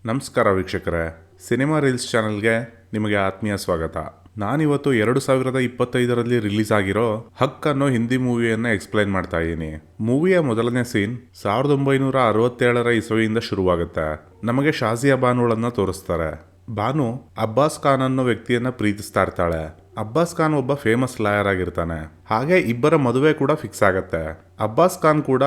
ನಮಸ್ಕಾರ ವೀಕ್ಷಕರೇ, cinema reels ಚಾನಲ್ಗೆ ನಿಮಗೆ ಆತ್ಮೀಯ ಸ್ವಾಗತ. ನಾನಿವತ್ತು 2025ರಲ್ಲಿ ರಿಲೀಸ್ ಆಗಿರೋ ಹಕ್ ಅನ್ನೋ ಹಿಂದಿ ಮೂವಿಯನ್ನು ಎಕ್ಸ್ಪ್ಲೈನ್ ಮಾಡ್ತಾ ಇದ್ದೀನಿ. ಮೂವಿಯ ಮೊದಲನೇ ಸೀನ್ 1967ರ ಇಸವಿಯಿಂದ ಶುರುವಾಗುತ್ತೆ. ನಮಗೆ ಶಾಜಿಯಾ ಬಾನುಳನ್ನ ತೋರಿಸ್ತಾರೆ. ಬಾನು ಅಬ್ಬಾಸ್ ಖಾನ್ ಅನ್ನೋ ವ್ಯಕ್ತಿಯನ್ನ ಪ್ರೀತಿಸ್ತಾ ಇರ್ತಾಳೆ. ಅಬ್ಬಾಸ್ ಖಾನ್ ಒಬ್ಬ ಫೇಮಸ್ ಲಾಯರ್ ಆಗಿರ್ತಾನೆ. ಹಾಗೆ ಇಬ್ಬರ ಮದುವೆ ಕೂಡ ಫಿಕ್ಸ್ ಆಗತ್ತೆ. ಅಬ್ಬಾಸ್ ಖಾನ್ ಕೂಡ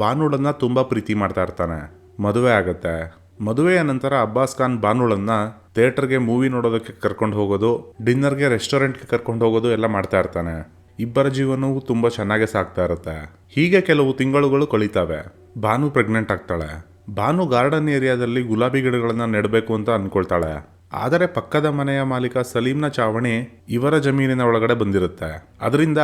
ಬಾನುಳನ್ನ ತುಂಬಾ ಪ್ರೀತಿ ಮಾಡ್ತಾ ಇರ್ತಾನೆ. ಮದುವೆ ಆಗತ್ತೆ. ಮದುವೆಯ ನಂತರ ಅಬ್ಬಾಸ್ ಖಾನ್ ಬಾನುಳನ್ನ ಥಿಯೇಟರ್ಗೆ ಮೂವಿ ನೋಡೋದಕ್ಕೆ ಕರ್ಕೊಂಡು ಹೋಗೋದು, ಡಿನ್ನರ್ಗೆ ರೆಸ್ಟೋರೆಂಟ್ಗೆ ಕರ್ಕೊಂಡು ಹೋಗೋದು ಎಲ್ಲ ಮಾಡ್ತಾ ಇರ್ತಾನೆ. ಇಬ್ಬರ ಜೀವನವು ತುಂಬಾ ಚೆನ್ನಾಗಿ ಸಾಗ್ತಾ ಇರುತ್ತೆ. ಹೀಗೆ ಕೆಲವು ತಿಂಗಳುಗಳು ಕಳೀತಾವೆ. ಬಾನು ಪ್ರೆಗ್ನೆಂಟ್ ಆಗ್ತಾಳೆ. ಬಾನು ಗಾರ್ಡನ್ ಏರಿಯಾದಲ್ಲಿ ಗುಲಾಬಿ ಗಿಡಗಳನ್ನ ನೆಡಬೇಕು ಅಂತ ಅನ್ಕೊಳ್ತಾಳೆ. ಆದರೆ ಪಕ್ಕದ ಮನೆಯ ಮಾಲೀಕ ಸಲೀಂನ ಚಾವಣಿ ಇವರ ಜಮೀನಿನ ಒಳಗಡೆ ಬಂದಿರುತ್ತೆ. ಅದರಿಂದ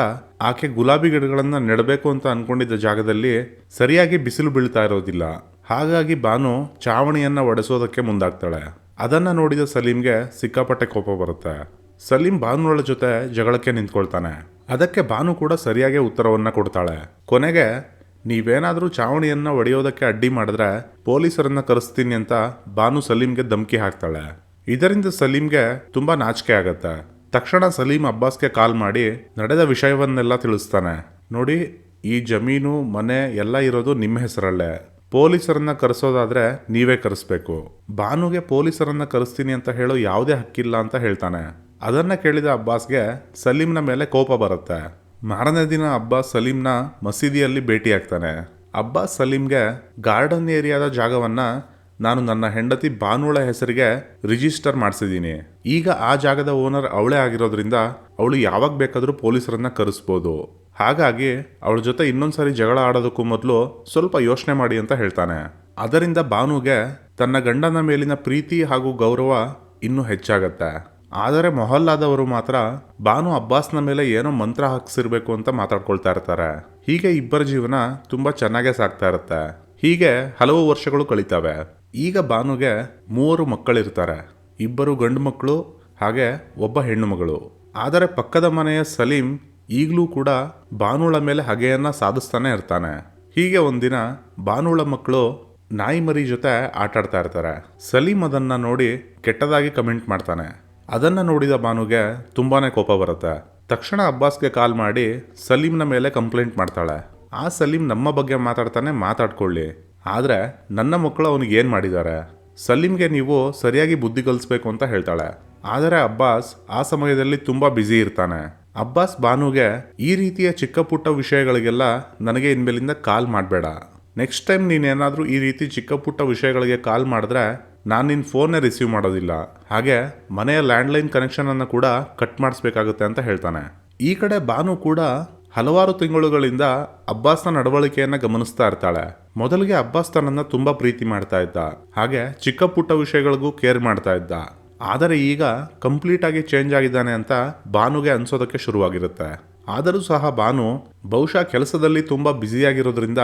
ಆಕೆ ಗುಲಾಬಿ ಗಿಡಗಳನ್ನ ನೆಡಬೇಕು ಅಂತ ಅನ್ಕೊಂಡಿದ್ದ ಜಾಗದಲ್ಲಿ ಸರಿಯಾಗಿ ಬಿಸಿಲು ಬೀಳ್ತಾ ಇರೋದಿಲ್ಲ. ಹಾಗಾಗಿ ಬಾನು ಚಾವಣಿಯನ್ನ ಒಡೆಸೋದಕ್ಕೆ ಮುಂದಾಗ್ತಾಳೆ. ಅದನ್ನ ನೋಡಿದ ಸಲೀಂಗೆ ಸಿಕ್ಕಾಪಟ್ಟೆ ಕೋಪ ಬರುತ್ತೆ. ಸಲೀಂ ಬಾನುಳ ಜೊತೆ ಜಗಳಕ್ಕೆ ನಿಂತ್ಕೊಳ್ತಾನೆ. ಅದಕ್ಕೆ ಬಾನು ಕೂಡ ಸರಿಯಾಗಿ ಉತ್ತರವನ್ನ ಕೊಡ್ತಾಳೆ. ಕೊನೆಗೆ ನೀವೇನಾದ್ರೂ ಚಾವಣಿಯನ್ನ ಒಡೆಯೋದಕ್ಕೆ ಅಡ್ಡಿ ಮಾಡಿದ್ರೆ ಪೊಲೀಸರನ್ನ ಕರೆಸ್ತೀನಿ ಅಂತ ಬಾನು ಸಲೀಂಗೆ ಧಮಕಿ ಹಾಕ್ತಾಳೆ. ಇದರಿಂದ ಸಲೀಂಗೆ ತುಂಬಾ ನಾಚಿಕೆ ಆಗತ್ತೆ. ತಕ್ಷಣ ಸಲೀಂ ಅಬ್ಬಾಸ್ಗೆ ಕಾಲ್ ಮಾಡಿ ನಡೆದ ವಿಷಯವನ್ನೆಲ್ಲ ತಿಳಿಸ್ತಾನೆ. ನೋಡಿ, ಈ ಜಮೀನು ಮನೆ ಎಲ್ಲ ಇರೋದು ನಿಮ್ಮ ಹೆಸರಲ್ಲೇ. ಪೊಲೀಸರನ್ನ ಕರೆಸೋದಾದ್ರೆ ನೀವೇ ಕರೆಸ್ಬೇಕು. ಬಾನುಗೆ ಪೊಲೀಸರನ್ನ ಕರೆಸ್ತೀನಿ ಅಂತ ಹೇಳೋ ಯಾವುದೇ ಹಕ್ಕಿಲ್ಲ ಅಂತ ಹೇಳ್ತಾನೆ. ಅದನ್ನ ಕೇಳಿದ ಅಬ್ಬಾಸ್ಗೆ ಸಲೀಂನ ಮೇಲೆ ಕೋಪ ಬರುತ್ತೆ. ಮಾರನೇ ದಿನ ಅಬ್ಬಾಸ್ ಸಲೀಂನ ಮಸೀದಿಯಲ್ಲಿ ಭೇಟಿಯಾಗ್ತಾನೆ. ಅಬ್ಬಾಸ್ ಸಲೀಂಗೆ ಗಾರ್ಡನ್ ಏರಿಯಾದ ಜಾಗವನ್ನ ನಾನು ನನ್ನ ಹೆಂಡತಿ ಬಾನುಳ ಹೆಸರಿಗೆ ರಿಜಿಸ್ಟರ್ ಮಾಡಿಸಿದ್ದೀನಿ. ಈಗ ಆ ಜಾಗದ ಓನರ್ ಅವಳೇ ಆಗಿರೋದ್ರಿಂದ ಅವಳು ಯಾವಾಗ ಬೇಕಾದರೂ ಪೊಲೀಸರನ್ನ ಕರೆಸ್ಬೋದು. ಹಾಗಾಗಿ ಅವಳ ಜೊತೆ ಇನ್ನೊಂದ್ಸರಿ ಜಗಳ ಆಡೋದಕ್ಕೂ ಮೊದಲು ಸ್ವಲ್ಪ ಯೋಚನೆ ಮಾಡಿ ಅಂತ ಹೇಳ್ತಾನೆ. ಅದರಿಂದ ಬಾನುಗೆ ತನ್ನ ಗಂಡನ ಮೇಲಿನ ಪ್ರೀತಿ ಹಾಗೂ ಗೌರವ ಇನ್ನೂ ಹೆಚ್ಚಾಗತ್ತೆ. ಆದರೆ ಮೊಹಲ್ಲಾದವರು ಮಾತ್ರ ಬಾನು ಅಬ್ಬಾಸ್ನ ಮೇಲೆ ಏನೋ ಮಂತ್ರ ಹಾಕ್ಸಿರ್ಬೇಕು ಅಂತ ಮಾತಾಡ್ಕೊಳ್ತಾ ಇರ್ತಾರೆ. ಹೀಗೆ ಇಬ್ಬರ ಜೀವನ ತುಂಬಾ ಚೆನ್ನಾಗೇ ಸಾಗ್ತಾ ಇರುತ್ತೆ. ಹೀಗೆ ಹಲವು ವರ್ಷಗಳು ಕಳೀತವೆ. ಈಗ ಬಾನುಗೆ 3 ಮಕ್ಕಳಿರ್ತಾರೆ. 2 ಗಂಡು ಮಕ್ಕಳು ಹಾಗೆ ಒಬ್ಬ ಹೆಣ್ಣು ಮಗಳು. ಆದರೆ ಪಕ್ಕದ ಮನೆಯ ಸಲೀಂ ಈಗಲೂ ಕೂಡ ಬಾನುಳ ಮೇಲೆ ಹಗೆಯನ್ನ ಸಾಧಿಸ್ತಾನೆ ಇರ್ತಾನೆ. ಹೀಗೆ ಒಂದಿನ ಬಾನುಳ ಮಕ್ಕಳು ನಾಯಿ ಮರಿ ಜೊತೆ ಆಟಾಡ್ತಾ ಇರ್ತಾರೆ. ಸಲೀಂ ಅದನ್ನ ನೋಡಿ ಕೆಟ್ಟದಾಗಿ ಕಮೆಂಟ್ ಮಾಡ್ತಾನೆ. ಅದನ್ನ ನೋಡಿದ ಬಾನುಗೆ ತುಂಬಾನೇ ಕೋಪ ಬರುತ್ತೆ. ತಕ್ಷಣ ಅಬ್ಬಾಸ್ಗೆ ಕಾಲ್ ಮಾಡಿ ಸಲೀಂನ ಮೇಲೆ ಕಂಪ್ಲೇಂಟ್ ಮಾಡ್ತಾಳೆ. ಆ ಸಲೀಂ ನಮ್ಮ ಬಗ್ಗೆ ಮಾತಾಡ್ಕೊಳ್ಳಿ, ಆದ್ರೆ ನನ್ನ ಮಕ್ಕಳು ಅವನಿಗೆ ಏನ್ ಮಾಡಿದ್ದಾರೆ, ಸಲೀಂಗೆ ನೀವು ಸರಿಯಾಗಿ ಬುದ್ಧಿ ಕಲಿಸ್ಬೇಕು ಅಂತ ಹೇಳ್ತಾಳೆ. ಆದರೆ ಅಬ್ಬಾಸ್ ಆ ಸಮಯದಲ್ಲಿ ತುಂಬಾ ಬ್ಯುಸಿ ಇರ್ತಾನೆ. ಅಬ್ಬಾಸ್ ಬಾನುಗೆ ಈ ರೀತಿಯ ಚಿಕ್ಕ ಪುಟ್ಟ ವಿಷಯಗಳಿಗೆಲ್ಲ ನನಗೆ ಇನ್ಮೇಲಿಂದ ಕಾಲ್ ಮಾಡಬೇಡ. ನೆಕ್ಸ್ಟ್ ಟೈಮ್ ನೀನೇನಾದ್ರೂ ಈ ರೀತಿ ಚಿಕ್ಕ ಪುಟ್ಟ ವಿಷಯಗಳಿಗೆ ಕಾಲ್ ಮಾಡಿದ್ರೆ ನಾನು ನಿನ್ನ ಫೋನ್ನೇ ರಿಸೀವ್ ಮಾಡೋದಿಲ್ಲ. ಹಾಗೆ ಮನೆಯ ಲ್ಯಾಂಡ್ಲೈನ್ ಕನೆಕ್ಷನ್ ಅನ್ನು ಕೂಡ ಕಟ್ ಮಾಡಿಸ್ಬೇಕಾಗುತ್ತೆ ಅಂತ ಹೇಳ್ತಾನೆ. ಈ ಕಡೆ ಬಾನು ಕೂಡ ಹಲವಾರು ತಿಂಗಳುಗಳಿಂದ ಅಬ್ಬಾಸ್ನ ನಡವಳಿಕೆಯನ್ನ ಗಮನಿಸ್ತಾ ಇರ್ತಾಳೆ. ಮೊದಲಿಗೆ ಅಬ್ಬಾಸ್ ತನ್ನನ್ನ ತುಂಬಾ ಪ್ರೀತಿ ಮಾಡ್ತಾ ಇದ್ದ. ಹಾಗೆ ಚಿಕ್ಕ ಪುಟ್ಟ ವಿಷಯಗಳಿಗೂ ಕೇರ್ ಮಾಡ್ತಾ ಇದ್ದ. ಆದರೆ ಈಗ ಕಂಪ್ಲೀಟ್ ಆಗಿ ಚೇಂಜ್ ಆಗಿದ್ದಾನೆ ಅಂತ ಬಾನುಗೆ ಅನ್ಸೋದಕ್ಕೆ ಶುರುವಾಗಿರುತ್ತೆ. ಆದರೂ ಸಹ ಬಾನು ಬಹುಶಃ ಕೆಲಸದಲ್ಲಿ ತುಂಬಾ ಬ್ಯುಸಿಯಾಗಿರೋದ್ರಿಂದ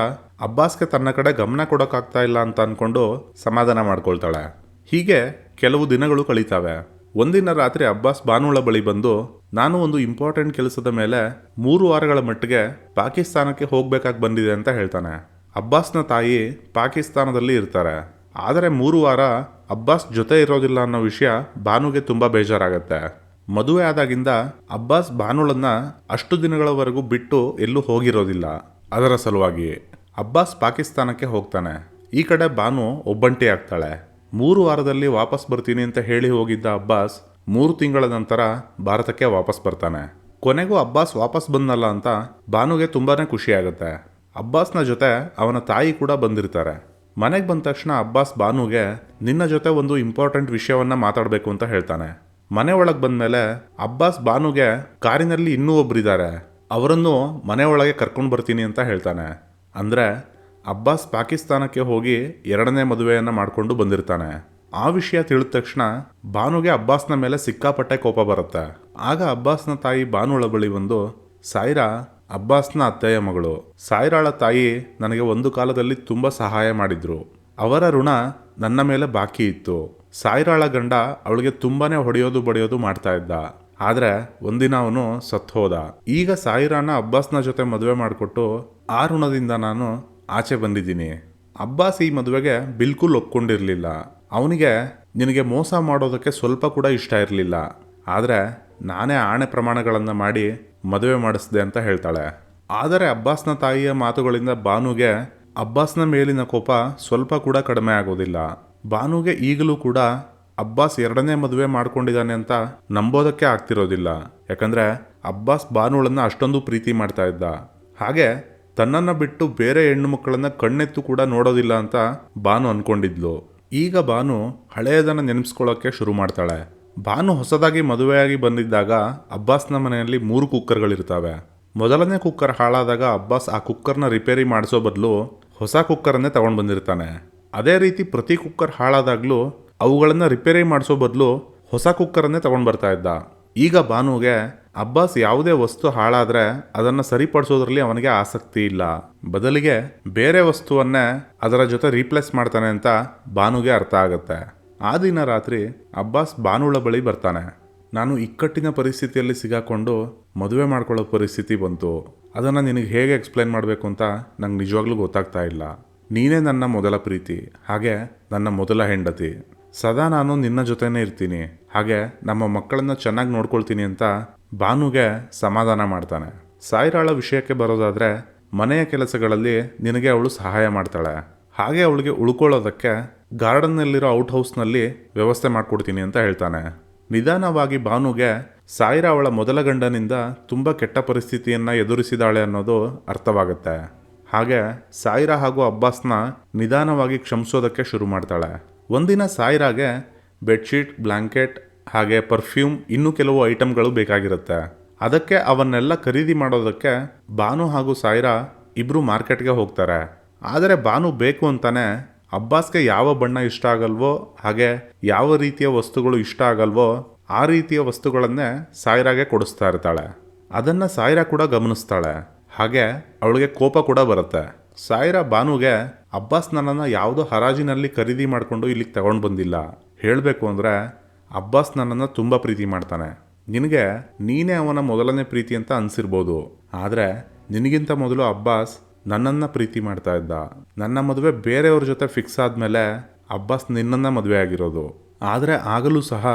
ಅಬ್ಬಾಸ್ಗೆ ತನ್ನ ಕಡೆ ಗಮನ ಕೊಡೋಕ್ಕಾಗ್ತಾ ಇಲ್ಲ ಅಂತ ಅನ್ಕೊಂಡು ಸಮಾಧಾನ ಮಾಡ್ಕೊಳ್ತಾಳೆ. ಹೀಗೆ ಕೆಲವು ದಿನಗಳು ಕಳೀತಾವೆ. ಒಂದಿನ ರಾತ್ರಿ ಅಬ್ಬಾಸ್ ಬಾನುಳ ಬಳಿ ಬಂದು ನಾನು ಒಂದು ಇಂಪಾರ್ಟೆಂಟ್ ಕೆಲಸದ ಮೇಲೆ 3 ವಾರಗಳ ಮಟ್ಟಿಗೆ ಪಾಕಿಸ್ತಾನಕ್ಕೆ ಹೋಗ್ಬೇಕಾಗಿ ಬಂದಿದೆ ಅಂತ ಹೇಳ್ತಾನೆ. ಅಬ್ಬಾಸ್ನ ತಾಯಿ ಪಾಕಿಸ್ತಾನದಲ್ಲಿ ಇರ್ತಾರೆ. ಆದರೆ 3 ವಾರ ಅಬ್ಬಾಸ್ ಜೊತೆ ಇರೋದಿಲ್ಲ ಅನ್ನೋ ವಿಷಯ ಬಾನುಗೆ ತುಂಬಾ ಬೇಜಾರಾಗತ್ತೆ. ಮದುವೆ ಆದಾಗಿಂದ ಅಬ್ಬಾಸ್ ಬಾನುಳನ್ನ ಅಷ್ಟು ದಿನಗಳವರೆಗೂ ಬಿಟ್ಟು ಎಲ್ಲೂ ಹೋಗಿರೋದಿಲ್ಲ. ಅದರ ಸಲುವಾಗಿ ಅಬ್ಬಾಸ್ ಪಾಕಿಸ್ತಾನಕ್ಕೆ ಹೋಗ್ತಾನೆ. ಈ ಕಡೆ ಬಾನು ಒಬ್ಬಂಟಿ ಆಗ್ತಾಳೆ. 3 ವಾರದಲ್ಲಿ ವಾಪಸ್ ಬರ್ತೀನಿ ಅಂತ ಹೇಳಿ ಹೋಗಿದ್ದ ಅಬ್ಬಾಸ್ 3 ತಿಂಗಳ ನಂತರ ಭಾರತಕ್ಕೆ ವಾಪಸ್ ಬರ್ತಾನೆ. ಕೊನೆಗೂ ಅಬ್ಬಾಸ್ ವಾಪಸ್ ಬಂದಲ್ಲ ಅಂತ ಬಾನುಗೆ ತುಂಬಾನೇ ಖುಷಿ ಆಗುತ್ತೆ. ಅಬ್ಬಾಸ್ನ ಜೊತೆ ಅವನ ತಾಯಿ ಕೂಡ ಬಂದಿರ್ತಾರೆ. ಮನೆಗೆ ಬಂದ ತಕ್ಷಣ ಅಬ್ಬಾಸ್ ಬಾನುಗೆ ನಿನ್ನ ಜೊತೆ ಒಂದು ಇಂಪಾರ್ಟೆಂಟ್ ವಿಷಯವನ್ನ ಮಾತಾಡಬೇಕು ಅಂತ ಹೇಳ್ತಾನೆ. ಮನೆ ಒಳಗೆ ಬಂದ್ಮೇಲೆ ಅಬ್ಬಾಸ್ ಬಾನುಗೆ ಕಾರಿನಲ್ಲಿ ಇನ್ನೂ ಒಬ್ರಿದ್ದಾರೆ, ಅವರನ್ನು ಮನೆ ಒಳಗೆ ಕರ್ಕೊಂಡು ಬರ್ತೀನಿ ಅಂತ ಹೇಳ್ತಾನೆ. ಅಂದ್ರೆ ಅಬ್ಬಾಸ್ ಪಾಕಿಸ್ತಾನಕ್ಕೆ ಹೋಗಿ 2ನೇ ಮದುವೆಯನ್ನ ಮಾಡ್ಕೊಂಡು ಬಂದಿರ್ತಾನೆ. ಆ ವಿಷಯ ತಿಳಿದ ತಕ್ಷಣ ಬಾನುಗೆ ಅಬ್ಬಾಸ್ನ ಮೇಲೆ ಸಿಕ್ಕಾಪಟ್ಟೆ ಕೋಪ ಬರುತ್ತೆ. ಆಗ ಅಬ್ಬಾಸ್ನ ತಾಯಿ ಬಾನುಳ ಬಳಿ ಬಂದು, ಸಾಯಿರಾ ಅಬ್ಬಾಸ್ನ ಅತ್ತೆಯ ಮಗಳು. ಸಾಯಿರಾಳ ತಾಯಿ ನನಗೆ ಒಂದು ಕಾಲದಲ್ಲಿ ತುಂಬಾ ಸಹಾಯ ಮಾಡಿದ್ರು. ಅವರ ಋಣ ನನ್ನ ಮೇಲೆ ಬಾಕಿ ಇತ್ತು. ಸಾಯಿರಾಳ ಗಂಡ ಅವಳಿಗೆ ತುಂಬಾನೇ ಹೊಡೆಯೋದು ಬಡಿಯೋದು ಮಾಡ್ತಾ ಇದ್ದ. ಆದ್ರೆ ಒಂದಿನ ಅವನು ಸತ್ತು ಹೋದ. ಈಗ ಸಾಯಿರಾನ ಅಬ್ಬಾಸ್ನ ಜೊತೆ ಮದುವೆ ಮಾಡಿಕೊಟ್ಟು ಆ ಋಣದಿಂದ ನಾನು ಆಚೆ ಬಂದಿದ್ದೀನಿ. ಅಬ್ಬಾಸ್ ಈ ಮದುವೆಗೆ ಬಿಲ್ಕುಲ್ ಒಪ್ಕೊಂಡಿರ್ಲಿಲ್ಲ. ಅವನಿಗೆ ನಿನಗೆ ಮೋಸ ಮಾಡೋದಕ್ಕೆ ಸ್ವಲ್ಪ ಕೂಡ ಇಷ್ಟ ಇರಲಿಲ್ಲ, ಆದರೆ ನಾನೇ ಆಣೆ ಪ್ರಮಾಣಗಳನ್ನು ಮಾಡಿ ಮದುವೆ ಮಾಡಿಸಿದೆ ಅಂತ ಹೇಳ್ತಾಳೆ. ಆದರೆ ಅಬ್ಬಾಸ್ನ ತಾಯಿಯ ಮಾತುಗಳಿಂದ ಬಾನುಗೆ ಅಬ್ಬಾಸ್ನ ಮೇಲಿನ ಕೋಪ ಸ್ವಲ್ಪ ಕೂಡ ಕಡಿಮೆ ಆಗೋದಿಲ್ಲ. ಬಾನುಗೆ ಈಗಲೂ ಕೂಡ ಅಬ್ಬಾಸ್ ಎರಡನೇ ಮದುವೆ ಮಾಡ್ಕೊಂಡಿದ್ದಾನೆ ಅಂತ ನಂಬೋದಕ್ಕೆ ಆಗ್ತಿರೋದಿಲ್ಲ. ಯಾಕಂದ್ರೆ ಅಬ್ಬಾಸ್ ಬಾನುಳನ್ನ ಅಷ್ಟೊಂದು ಪ್ರೀತಿ ಮಾಡ್ತಾ ಇದ್ದ. ಹಾಗೆ ತನ್ನನ್ನು ಬಿಟ್ಟು ಬೇರೆ ಹೆಣ್ಣು ಮಕ್ಕಳನ್ನ ಕಣ್ಣೆತ್ತು ಕೂಡ ನೋಡೋದಿಲ್ಲ ಅಂತ ಬಾನು ಅನ್ಕೊಂಡಿದ್ಲು. ಈಗ ಬಾನು ಹಳೆಯದನ್ನು ನೆನೆಸ್ಕೊಳ್ಳೋಕೆ ಶುರು ಮಾಡ್ತಾಳೆ. ಬಾನು ಹೊಸದಾಗಿ ಮದುವೆಯಾಗಿ ಬಂದಿದ್ದಾಗ ಅಬ್ಬಾಸ್ನ ಮನೆಯಲ್ಲಿ 3 ಕುಕ್ಕರ್ಗಳಿರ್ತವೆ. ಮೊದಲನೇ ಕುಕ್ಕರ್ ಹಾಳಾದಾಗ ಅಬ್ಬಾಸ್ ಆ ಕುಕ್ಕರ್ನ ರಿಪೇರಿ ಮಾಡಿಸೋ ಬದಲು ಹೊಸ ಕುಕ್ಕರನ್ನೇ ತಗೊಂಡು ಬಂದಿರ್ತಾನೆ. ಅದೇ ರೀತಿ ಪ್ರತಿ ಕುಕ್ಕರ್ ಹಾಳಾದಾಗ್ಲೂ ಅವುಗಳನ್ನು ರಿಪೇರಿ ಮಾಡಿಸೋ ಬದಲು ಹೊಸ ಕುಕ್ಕರನ್ನೇ ತಗೊಂಡು ಬರ್ತಾ ಇದ್ದ. ಈಗ ಬಾನುಗೆ ಅಬ್ಬಾಸ್ ಯಾವುದೇ ವಸ್ತು ಹಾಳಾದ್ರೆ ಅದನ್ನು ಸರಿಪಡಿಸೋದ್ರಲ್ಲಿ ಅವನಿಗೆ ಆಸಕ್ತಿ ಇಲ್ಲ. ಬದಲಿಗೆ ಬೇರೆ ವಸ್ತುವನ್ನೇ ಅದರ ಜೊತೆ ರೀಪ್ಲೇಸ್ ಮಾಡ್ತಾನೆ ಅಂತ ಬಾನುಗೆ ಅರ್ಥ ಆಗುತ್ತೆ. ಆ ದಿನ ರಾತ್ರಿ ಅಬ್ಬಾಸ್ ಬಾನುಳ ಬಳಿ ಬರ್ತಾನೆ. ನಾನು ಇಕ್ಕಟ್ಟಿನ ಪರಿಸ್ಥಿತಿಯಲ್ಲಿ ಸಿಗಾಕೊಂಡು ಮದುವೆ ಮಾಡ್ಕೊಳ್ಳೋ ಪರಿಸ್ಥಿತಿ ಬಂತು. ಅದನ್ನು ನಿನಗೆ ಹೇಗೆ ಎಕ್ಸ್ಪ್ಲೈನ್ ಮಾಡಬೇಕು ಅಂತ ನಂಗೆ ನಿಜವಾಗ್ಲೂ ಗೊತ್ತಾಗ್ತಾ ಇಲ್ಲ. ನೀನೇ ನನ್ನ ಮೊದಲ ಪ್ರೀತಿ, ಹಾಗೆ ನನ್ನ ಮೊದಲ ಹೆಂಡತಿ. ಸದಾ ನಾನು ನಿನ್ನ ಜೊತೆನೇ ಇರ್ತೀನಿ, ಹಾಗೆ ನಮ್ಮ ಮಕ್ಕಳನ್ನ ಚೆನ್ನಾಗಿ ನೋಡ್ಕೊಳ್ತೀನಿ ಅಂತ ಬಾನುಗೆ ಸಮಾಧಾನ ಮಾಡ್ತಾನೆ. ಸಾಯಿರಾಳ ವಿಷಯಕ್ಕೆ ಬರೋದಾದ್ರೆ ಮನೆಯ ಕೆಲಸಗಳಲ್ಲಿ ನಿನಗೆ ಅವಳು ಸಹಾಯ ಮಾಡ್ತಾಳೆ. ಹಾಗೆ ಅವಳಿಗೆ ಉಳ್ಕೊಳ್ಳೋದಕ್ಕೆ ಗಾರ್ಡನ್ನಲ್ಲಿರೋ ಔಟ್ ಹೌಸ್ನಲ್ಲಿ ವ್ಯವಸ್ಥೆ ಮಾಡಿಕೊಡ್ತೀನಿ ಅಂತ ಹೇಳ್ತಾನೆ. ನಿಧಾನವಾಗಿ ಬಾನುಗೆ ಸಾಯಿರಾ ಅವಳ ಮೊದಲ ಗಂಡನಿಂದ ತುಂಬ ಕೆಟ್ಟ ಪರಿಸ್ಥಿತಿಯನ್ನು ಎದುರಿಸಿದಾಳೆ ಅನ್ನೋದು ಅರ್ಥವಾಗುತ್ತೆ. ಹಾಗೆ ಸಾಯಿರಾ ಹಾಗೂ ಅಬ್ಬಾಸ್ನ ನಿಧಾನವಾಗಿ ಕ್ಷಮಿಸೋದಕ್ಕೆ ಶುರು ಮಾಡ್ತಾಳೆ. ಒಂದಿನ ಸಾಯಿರಾಗೆ ಬೆಡ್ಶೀಟ್, ಬ್ಲ್ಯಾಂಕೆಟ್ ಹಾಗೆ ಪರ್ಫ್ಯೂಮ್ ಇನ್ನೂ ಕೆಲವು ಐಟಮ್ಗಳು ಬೇಕಾಗಿರುತ್ತೆ. ಅದಕ್ಕೆ ಅವನ್ನೆಲ್ಲ ಖರೀದಿ ಮಾಡೋದಕ್ಕೆ ಬಾನು ಹಾಗೂ ಸಾಯಿರಾ ಇಬ್ಬರು ಮಾರ್ಕೆಟ್ಗೆ ಹೋಗ್ತಾರೆ. ಆದರೆ ಬಾನು ಬೇಕು ಅಂತಾನೆ ಅಬ್ಬಾಸ್ಗೆ ಯಾವ ಬಣ್ಣ ಇಷ್ಟ ಆಗಲ್ವೋ ಹಾಗೆ ಯಾವ ರೀತಿಯ ವಸ್ತುಗಳು ಇಷ್ಟ ಆಗಲ್ವೋ ಆ ರೀತಿಯ ವಸ್ತುಗಳನ್ನೇ ಸಾಯಿರಾಗೆ ಕೊಡಿಸ್ತಾ ಇರ್ತಾಳೆ. ಅದನ್ನು ಸಾಯಿರಾ ಕೂಡ ಗಮನಿಸ್ತಾಳೆ. ಹಾಗೆ ಅವಳಿಗೆ ಕೋಪ ಕೂಡ ಬರುತ್ತೆ. ಸಾಯಿರಾ ಬಾನುಗೆ ಅಬ್ಬಾಸ್ ನನ್ನನ್ನು ಯಾವುದೋ ಹರಾಜಿನಲ್ಲಿ ಖರೀದಿ ಮಾಡಿಕೊಂಡು ಇಲ್ಲಿಗೆ ತಗೊಂಡು ಬಂದಿಲ್ಲ. ಹೇಳಬೇಕು ಅಂದರೆ ಅಬ್ಬಾಸ್ ನನ್ನನ್ನು ತುಂಬ ಪ್ರೀತಿ ಮಾಡ್ತಾನೆ. ನಿನಗೆ ನೀನೇ ಅವನ ಮೊದಲನೇ ಪ್ರೀತಿ ಅಂತ ಅನಿಸಿರ್ಬೋದು, ಆದರೆ ನಿನಗಿಂತ ಮೊದಲು ಅಬ್ಬಾಸ್ ನನ್ನನ್ನು ಪ್ರೀತಿ ಮಾಡ್ತಾ ಇದ್ದ. ನನ್ನ ಮದುವೆ ಬೇರೆಯವ್ರ ಜೊತೆ ಫಿಕ್ಸ್ ಆದಮೇಲೆ ಅಬ್ಬಾಸ್ ನಿನ್ನನ್ನು ಮದುವೆ ಆಗಿರೋದು. ಆದರೆ ಆಗಲೂ ಸಹ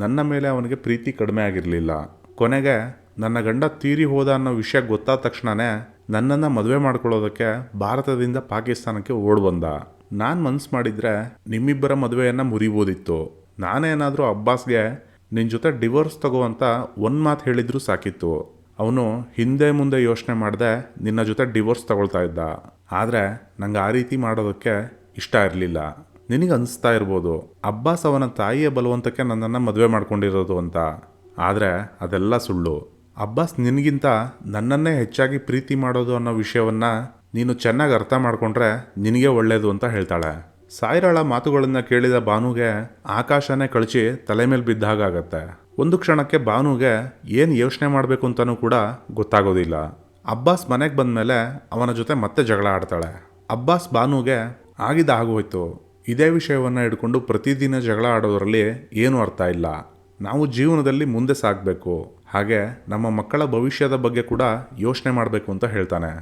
ನನ್ನ ಮೇಲೆ ಅವನಿಗೆ ಪ್ರೀತಿ ಕಡಿಮೆ ಆಗಿರಲಿಲ್ಲ. ಕೊನೆಗೆ ನನ್ನ ಗಂಡ ತೀರಿ ಹೋದ ಅನ್ನೋ ವಿಷಯ ಗೊತ್ತಾದ ತಕ್ಷಣವೇ ನನ್ನನ್ನು ಮದುವೆ ಮಾಡ್ಕೊಳ್ಳೋದಕ್ಕೆ ಭಾರತದಿಂದ ಪಾಕಿಸ್ತಾನಕ್ಕೆ ಓಡ್ ಬಂದ. ನಾನು ಮನ್ಸು ಮಾಡಿದರೆ ನಿಮ್ಮಿಬ್ಬರ ಮದುವೆಯನ್ನು ಮುರಿಬೋದಿತ್ತು. ನಾನೇನಾದರೂ ಅಬ್ಬಾಸ್ಗೆ ನಿನ್ನ ಜೊತೆ ಡಿವೋರ್ಸ್ ತಗೋ ಅಂತ ಒಂದು ಮಾತು ಹೇಳಿದ್ರು ಸಾಕಿತ್ತು. ಅವನು ಹಿಂದೆ ಮುಂದೆ ಯೋಚನೆ ಮಾಡದೆ ನಿನ್ನ ಜೊತೆ ಡಿವೋರ್ಸ್ ತಗೊಳ್ತಾ ಇದ್ದ. ಆದರೆ ನಂಗೆ ಆ ರೀತಿ ಮಾಡೋದಕ್ಕೆ ಇಷ್ಟ ಇರಲಿಲ್ಲ. ನಿನಗೆ ಅನಿಸ್ತಾ ಇರ್ಬೋದು ಅಬ್ಬಾಸ್ ಅವನ ತಾಯಿಯ ಬಲವಂತಕ್ಕೆ ನನ್ನನ್ನು ಮದುವೆ ಮಾಡ್ಕೊಂಡಿರೋದು ಅಂತ. ಆದರೆ ಅದೆಲ್ಲ ಸುಳ್ಳು. ಅಬ್ಬಾಸ್ ನಿನಗಿಂತ ನನ್ನನ್ನೇ ಹೆಚ್ಚಾಗಿ ಪ್ರೀತಿ ಮಾಡೋದು ಅನ್ನೋ ವಿಷಯವನ್ನು ನೀನು ಚೆನ್ನಾಗಿ ಅರ್ಥ ಮಾಡಿಕೊಂಡ್ರೆ ನಿನಗೆ ಒಳ್ಳೆಯದು ಅಂತ ಹೇಳ್ತಾಳೆ. ಸಾಯಿರಾಳ ಮಾತುಗಳನ್ನು ಕೇಳಿದ ಬಾನುಗೆ ಆಕಾಶನೇ ಕಳಚಿ ತಲೆ ಮೇಲೆ ಬಿದ್ದಾಗತ್ತೆ. ಒಂದು ಕ್ಷಣಕ್ಕೆ ಬಾನುಗೆ ಏನು ಯೋಚನೆ ಮಾಡಬೇಕು ಅಂತಲೂ ಕೂಡ ಗೊತ್ತಾಗೋದಿಲ್ಲ. ಅಬ್ಬಾಸ್ ಮನೆಗೆ ಬಂದಮೇಲೆ ಅವನ ಜೊತೆ ಮತ್ತೆ ಜಗಳ ಆಡ್ತಾಳೆ. ಅಬ್ಬಾಸ್ ಬಾನುಗೆ ಆಗಿದ್ದ ಆಗೋಯ್ತು, ಇದೇ ವಿಷಯವನ್ನು ಹಿಡ್ಕೊಂಡು ಪ್ರತಿದಿನ ಜಗಳ ಆಡೋದ್ರಲ್ಲಿ ಏನೂ ಅರ್ಥ ಇಲ್ಲ. ನಾವು ಜೀವನದಲ್ಲಿ ಮುಂದೆ ಸಾಗಬೇಕು, ಹಾಗೆ ನಮ್ಮ ಮಕ್ಕಳ ಭವಿಷ್ಯದ ಬಗ್ಗೆ ಕೂಡ ಯೋಚನೆ ಮಾಡಬೇಕು ಅಂತ ಹೇಳ್ತಾನೆ.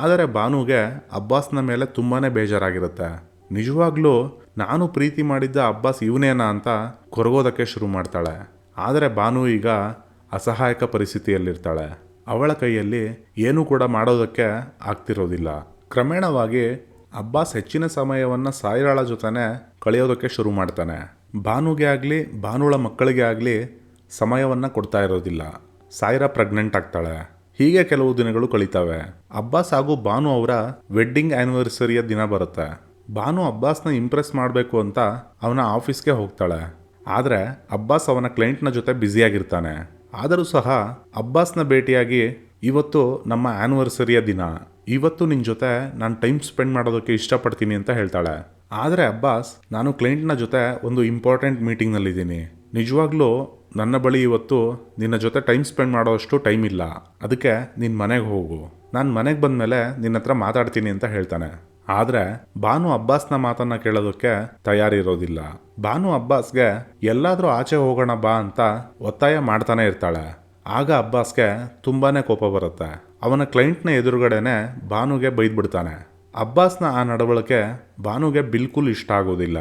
ಆದರೆ ಬಾನುಗೆ ಅಬ್ಬಾಸ್ನ ಮೇಲೆ ತುಂಬಾ ಬೇಜಾರಾಗಿರುತ್ತೆ. ನಿಜವಾಗ್ಲೂ ನಾನು ಪ್ರೀತಿ ಮಾಡಿದ್ದ ಅಬ್ಬಾಸ್ ಇವನೇನಾ ಅಂತ ಕೊರಗೋದಕ್ಕೆ ಶುರು ಮಾಡ್ತಾಳೆ. ಆದರೆ ಬಾನು ಈಗ ಅಸಹಾಯಕ ಪರಿಸ್ಥಿತಿಯಲ್ಲಿರ್ತಾಳೆ. ಅವಳ ಕೈಯಲ್ಲಿ ಏನೂ ಕೂಡ ಮಾಡೋದಕ್ಕೆ ಆಗ್ತಿರೋದಿಲ್ಲ. ಕ್ರಮೇಣವಾಗಿ ಅಬ್ಬಾಸ್ ಹೆಚ್ಚಿನ ಸಮಯವನ್ನು ಸಾಯಿರಾಳ ಜೊತೆನೆ ಕಳೆಯೋದಕ್ಕೆ ಶುರು ಮಾಡ್ತಾನೆ. ಬಾನುಗೆ ಆಗಲಿ ಬಾನುಳ ಮಕ್ಕಳಿಗೆ ಆಗಲಿ ಸಮಯವನ್ನು ಕೊಡ್ತಾ ಇರೋದಿಲ್ಲ. ಸಾಯಿರಾ ಪ್ರೆಗ್ನೆಂಟ್ ಆಗ್ತಾಳೆ. ಹೀಗೆ ಕೆಲವು ದಿನಗಳು ಕಳೀತವೆ. ಅಬ್ಬಾಸ್ ಹಾಗೂ ಬಾನು ಅವರ ವೆಡ್ಡಿಂಗ್ ಆ್ಯನಿವರ್ಸರಿಯ ದಿನ ಬರುತ್ತೆ. ಬಾನು ಅಬ್ಬಾಸ್ನ ಇಂಪ್ರೆಸ್ ಮಾಡಬೇಕು ಅಂತ ಅವನ ಆಫೀಸ್ಗೆ ಹೋಗ್ತಾಳೆ. ಆದರೆ ಅಬ್ಬಾಸ್ ಅವನ ಕ್ಲೈಂಟ್ನ ಜೊತೆ ಬ್ಯುಸಿಯಾಗಿರ್ತಾನೆ. ಆದರೂ ಸಹ ಅಬ್ಬಾಸ್ನ ಭೇಟಿಯಾಗಿ ಇವತ್ತು ನಮ್ಮ ಆ್ಯನಿವರ್ಸರಿಯ ದಿನ, ಇವತ್ತು ನಿನ್ನ ಜೊತೆ ನಾನು ಟೈಮ್ ಸ್ಪೆಂಡ್ ಮಾಡೋದಕ್ಕೆ ಇಷ್ಟಪಡ್ತೀನಿ ಅಂತ ಹೇಳ್ತಾಳೆ. ಆದರೆ ಅಬ್ಬಾಸ್, ನಾನು ಕ್ಲೈಂಟ್ನ ಜೊತೆ ಒಂದು ಇಂಪಾರ್ಟೆಂಟ್ ಮೀಟಿಂಗ್ನಲ್ಲಿದ್ದೀನಿ, ನಿಜವಾಗ್ಲೂ ನನ್ನ ಬಳಿ ಇವತ್ತು ನಿನ್ನ ಜೊತೆ ಟೈಮ್ ಸ್ಪೆಂಡ್ ಮಾಡೋಷ್ಟು ಟೈಮ್ ಇಲ್ಲ, ಅದಕ್ಕೆ ನಿನ್ನ ಮನೆಗೆ ಹೋಗು, ನಾನು ಮನೆಗೆ ಬಂದಮೇಲೆ ನಿನ್ನ ಹತ್ರ ಮಾತಾಡ್ತೀನಿ ಅಂತ ಹೇಳ್ತಾನೆ. ಆದರೆ ಬಾನು ಅಬ್ಬಾಸ್ನ ಮಾತನ್ನು ಕೇಳೋದಕ್ಕೆ ತಯಾರಿರೋದಿಲ್ಲ. ಬಾನು ಅಬ್ಬಾಸ್ಗೆ ಎಲ್ಲಾದರೂ ಆಚೆ ಹೋಗೋಣ ಬಾ ಅಂತ ಒತ್ತಾಯ ಮಾಡ್ತಾನೆ ಇರ್ತಾಳೆ. ಆಗ ಅಬ್ಬಾಸ್ಗೆ ತುಂಬಾ ಕೋಪ ಬರುತ್ತೆ. ಅವನ ಕ್ಲೈಂಟ್ನ ಎದುರುಗಡೆನೆ ಬಾನುಗೆ ಬೈದ್ಬಿಡ್ತಾನೆ. ಅಬ್ಬಾಸ್ನ ಆ ನಡವಳಿಕೆ ಬಾನುಗೆ ಬಿಲ್ಕುಲ್ ಇಷ್ಟ ಆಗೋದಿಲ್ಲ.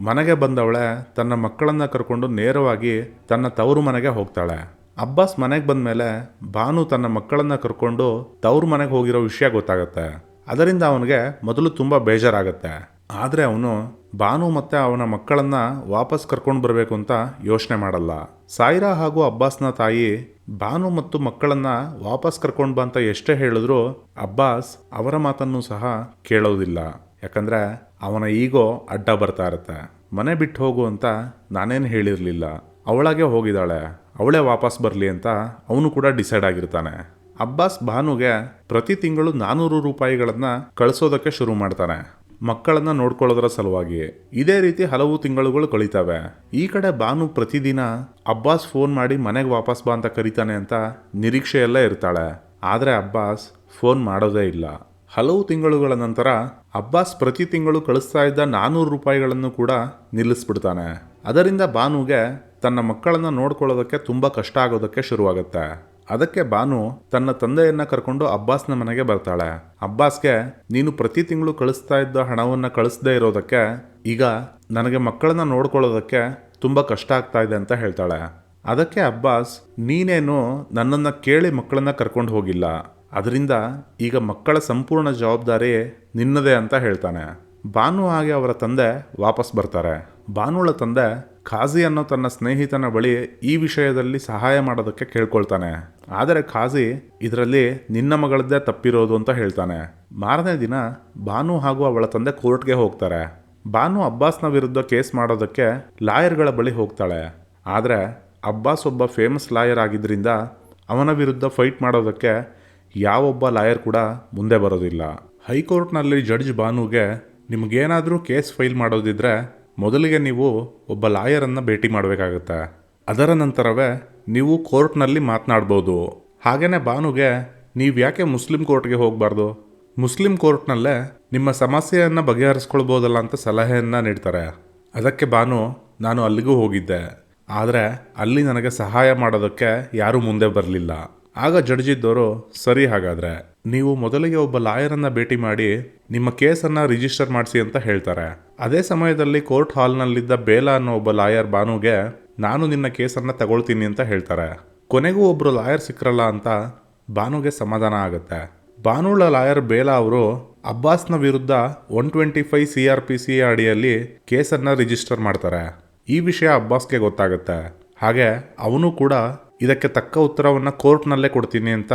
ಮನೆಗೆ ಬಂದವಳೆ ತನ್ನ ಮಕ್ಕಳನ್ನ ಕರ್ಕೊಂಡು ನೇರವಾಗಿ ತನ್ನ ತವರು ಮನೆಗೆ ಹೋಗ್ತಾಳೆ. ಅಬ್ಬಾಸ್ ಮನೆಗೆ ಬಂದ್ಮೇಲೆ ಭಾನು ತನ್ನ ಮಕ್ಕಳನ್ನ ಕರ್ಕೊಂಡು ತವರು ಮನೆಗೆ ಹೋಗಿರೋ ವಿಷಯ ಗೊತ್ತಾಗತ್ತೆ. ಅದರಿಂದ ಅವನಿಗೆ ಮೊದಲು ತುಂಬಾ ಬೇಜಾರಾಗತ್ತೆ. ಆದ್ರೆ ಅವನು ಭಾನು ಮತ್ತೆ ಅವನ ಮಕ್ಕಳನ್ನ ವಾಪಸ್ ಕರ್ಕೊಂಡು ಬರಬೇಕು ಅಂತ ಯೋಚನೆ ಮಾಡಲ್ಲ. ಸಾಯಿರಾ ಹಾಗೂ ಅಬ್ಬಾಸ್ನ ತಾಯಿ ಭಾನು ಮತ್ತು ಮಕ್ಕಳನ್ನ ವಾಪಸ್ ಕರ್ಕೊಂಡು ಬಾ ಅಂತ ಎಷ್ಟೇ ಹೇಳಿದ್ರು ಅಬ್ಬಾಸ್ ಅವರ ಮಾತನ್ನು ಸಹ ಕೇಳೋದಿಲ್ಲ. ಯಾಕಂದ್ರೆ ಅವನ ಈಗೋ ಅಡ್ಡ ಬರ್ತಾ ಇರತ್ತೆ. ಮನೆ ಬಿಟ್ಟು ಹೋಗು ಅಂತ ನಾನೇನು ಹೇಳಿರ್ಲಿಲ್ಲ, ಅವಳಾಗೆ ಹೋಗಿದ್ದಾಳೆ, ಅವಳೇ ವಾಪಸ್ ಬರಲಿ ಅಂತ ಅವನು ಕೂಡ ಡಿಸೈಡ್ ಆಗಿರ್ತಾನೆ. ಅಬ್ಬಾಸ್ ಭಾನುಗೆ ಪ್ರತಿ ತಿಂಗಳು 400 ರೂಪಾಯಿಗಳನ್ನ ಕಳಿಸೋದಕ್ಕೆ ಶುರು ಮಾಡ್ತಾನೆ, ಮಕ್ಕಳನ್ನ ನೋಡ್ಕೊಳ್ಳೋದ್ರ ಸಲುವಾಗಿ. ಇದೇ ರೀತಿ ಹಲವು ತಿಂಗಳುಗಳು ಕಳೀತವೆ. ಈ ಕಡೆ ಭಾನು ಪ್ರತಿದಿನ ಅಬ್ಬಾಸ್ ಫೋನ್ ಮಾಡಿ ಮನೆಗೆ ವಾಪಸ್ ಬಾ ಅಂತ ಕರೀತಾನೆ ಅಂತ ನಿರೀಕ್ಷೆಯಲ್ಲೇ ಇರ್ತಾಳೆ. ಆದ್ರೆ ಅಬ್ಬಾಸ್ ಫೋನ್ ಮಾಡೋದೇ ಇಲ್ಲ. ಹಲವು ತಿಂಗಳುಗಳ ನಂತರ ಅಬ್ಬಾಸ್ ಪ್ರತಿ ತಿಂಗಳು ಕಳಿಸ್ತಾ ಇದ್ದ 400 ರೂಪಾಯಿಗಳನ್ನು ಕೂಡ ನಿಲ್ಲಿಸ್ಬಿಡ್ತಾನೆ. ಅದರಿಂದ ಭಾನುಗೆ ತನ್ನ ಮಕ್ಕಳನ್ನ ನೋಡ್ಕೊಳ್ಳೋದಕ್ಕೆ ತುಂಬಾ ಕಷ್ಟ ಆಗೋದಕ್ಕೆ ಶುರುವಾಗುತ್ತೆ. ಅದಕ್ಕೆ ಭಾನು ತನ್ನ ತಂದೆಯನ್ನ ಕರ್ಕೊಂಡು ಅಬ್ಬಾಸ್ನ ಮನೆಗೆ ಬರ್ತಾಳೆ. ಅಬ್ಬಾಸ್ಗೆ ನೀನು ಪ್ರತಿ ತಿಂಗಳು ಕಳಿಸ್ತಾ ಇದ್ದ ಹಣವನ್ನ ಕಳಿಸದೇ ಇರೋದಕ್ಕೆ ಈಗ ನನಗೆ ಮಕ್ಕಳನ್ನ ನೋಡ್ಕೊಳ್ಳೋದಕ್ಕೆ ತುಂಬಾ ಕಷ್ಟ ಆಗ್ತಾ ಇದೆ ಅಂತ ಹೇಳ್ತಾಳೆ. ಅದಕ್ಕೆ ಅಬ್ಬಾಸ್ ನೀನೇನು ನನ್ನನ್ನ ಕೇಳಿ ಮಕ್ಕಳನ್ನ ಕರ್ಕೊಂಡು ಹೋಗಿಲ್ಲ, ಅದರಿಂದ ಈಗ ಮಕ್ಕಳ ಸಂಪೂರ್ಣ ಜವಾಬ್ದಾರಿ ನಿನ್ನದೇ ಅಂತ ಹೇಳ್ತಾನೆ. ಭಾನು ಹಾಗೆ ಅವರ ತಂದೆ ವಾಪಸ್ ಬರ್ತಾರೆ. ಭಾನುಳ ತಂದೆ ಖಾಜಿ ಅನ್ನೋ ತನ್ನ ಸ್ನೇಹಿತನ ಬಳಿ ಈ ವಿಷಯದಲ್ಲಿ ಸಹಾಯ ಮಾಡೋದಕ್ಕೆ ಕೇಳ್ಕೊಳ್ತಾನೆ. ಆದರೆ ಖಾಜಿ ಇದರಲ್ಲಿ ನಿನ್ನ ಮಗಳದ್ದೇ ತಪ್ಪಿರೋದು ಅಂತ ಹೇಳ್ತಾನೆ. ಮಾರನೇ ದಿನ ಭಾನು ಹಾಗೂ ಅವಳ ತಂದೆ ಕೋರ್ಟ್ಗೆ ಹೋಗ್ತಾರೆ. ಭಾನು ಅಬ್ಬಾಸ್ನ ವಿರುದ್ಧ ಕೇಸ್ ಮಾಡೋದಕ್ಕೆ ಲಾಯರ್ಗಳ ಬಳಿ ಹೋಗ್ತಾಳೆ. ಆದರೆ ಅಬ್ಬಾಸ್ ಒಬ್ಬ ಫೇಮಸ್ ಲಾಯರ್ ಆಗಿದ್ದರಿಂದ ಅವನ ವಿರುದ್ಧ ಫೈಟ್ ಮಾಡೋದಕ್ಕೆ ಯಾವೊಬ್ಬ ಲಾಯರ್ ಕೂಡ ಮುಂದೆ ಬರೋದಿಲ್ಲ. ಹೈಕೋರ್ಟ್ನಲ್ಲಿ ಜಡ್ಜ್ ಭಾನುಗೆ ನಿಮಗೇನಾದರೂ ಕೇಸ್ ಫೈಲ್ ಮಾಡೋದಿದ್ರೆ ಮೊದಲಿಗೆ ನೀವು ಒಬ್ಬ ಲಾಯರನ್ನು ಭೇಟಿ ಮಾಡಬೇಕಾಗತ್ತೆ, ಅದರ ನಂತರವೇ ನೀವು ಕೋರ್ಟ್ನಲ್ಲಿ ಮಾತನಾಡ್ಬೋದು. ಹಾಗೆಯೇ ಭಾನುಗೆ ನೀವು ಯಾಕೆ ಮುಸ್ಲಿಂ ಕೋರ್ಟ್ಗೆ ಹೋಗಬಾರ್ದು, ಮುಸ್ಲಿಂ ಕೋರ್ಟ್ನಲ್ಲೇ ನಿಮ್ಮ ಸಮಸ್ಯೆಯನ್ನು ಬಗೆಹರಿಸ್ಕೊಳ್ಬೋದಲ್ಲ ಅಂತ ಸಲಹೆಯನ್ನು ನೀಡ್ತಾರೆ. ಅದಕ್ಕೆ ಭಾನು ನಾನು ಅಲ್ಲಿಗೂ ಹೋಗಿದ್ದೆ, ಆದರೆ ಅಲ್ಲಿ ನನಗೆ ಸಹಾಯ ಮಾಡೋದಕ್ಕೆ ಯಾರೂ ಮುಂದೆ ಬರಲಿಲ್ಲ. ಆಗ ಜಡ್ಜ್ ಇದ್ದವರು ಸರಿ, ಹಾಗಾದರೆ ನೀವು ಮೊದಲಿಗೆ ಒಬ್ಬ ಲಾಯರನ್ನು ಭೇಟಿ ಮಾಡಿ ನಿಮ್ಮ ಕೇಸನ್ನು ರಿಜಿಸ್ಟರ್ ಮಾಡಿಸಿ ಅಂತ ಹೇಳ್ತಾರೆ. ಅದೇ ಸಮಯದಲ್ಲಿ ಕೋರ್ಟ್ ಹಾಲ್ನಲ್ಲಿದ್ದ ಬೇಲಾ ಅನ್ನೋ ಒಬ್ಬ ಲಾಯರ್ ಭಾನುಗೆ ನಾನು ನಿನ್ನ ಕೇಸನ್ನು ತಗೊಳ್ತೀನಿ ಅಂತ ಹೇಳ್ತಾರೆ. ಕೊನೆಗೂ ಒಬ್ಬರು ಲಾಯರ್ ಸಿಕ್ಕರಲ್ಲ ಅಂತ ಭಾನುಗೆ ಸಮಾಧಾನ ಆಗುತ್ತೆ. ಭಾನುಳ ಲಾಯರ್ ಬೇಲಾ ಅವರು ಅಬ್ಬಾಸ್ನ ವಿರುದ್ಧ 125 CRPC ಅಡಿಯಲ್ಲಿ ಕೇಸನ್ನು ರಿಜಿಸ್ಟರ್ ಮಾಡ್ತಾರೆ. ಈ ವಿಷಯ ಅಬ್ಬಾಸ್ಗೆ ಗೊತ್ತಾಗುತ್ತೆ. ಹಾಗೆ ಅವನು ಕೂಡ ಇದಕ್ಕೆ ತಕ್ಕ ಉತ್ತರವನ್ನು ಕೋರ್ಟ್ನಲ್ಲೇ ಕೊಡ್ತೀನಿ ಅಂತ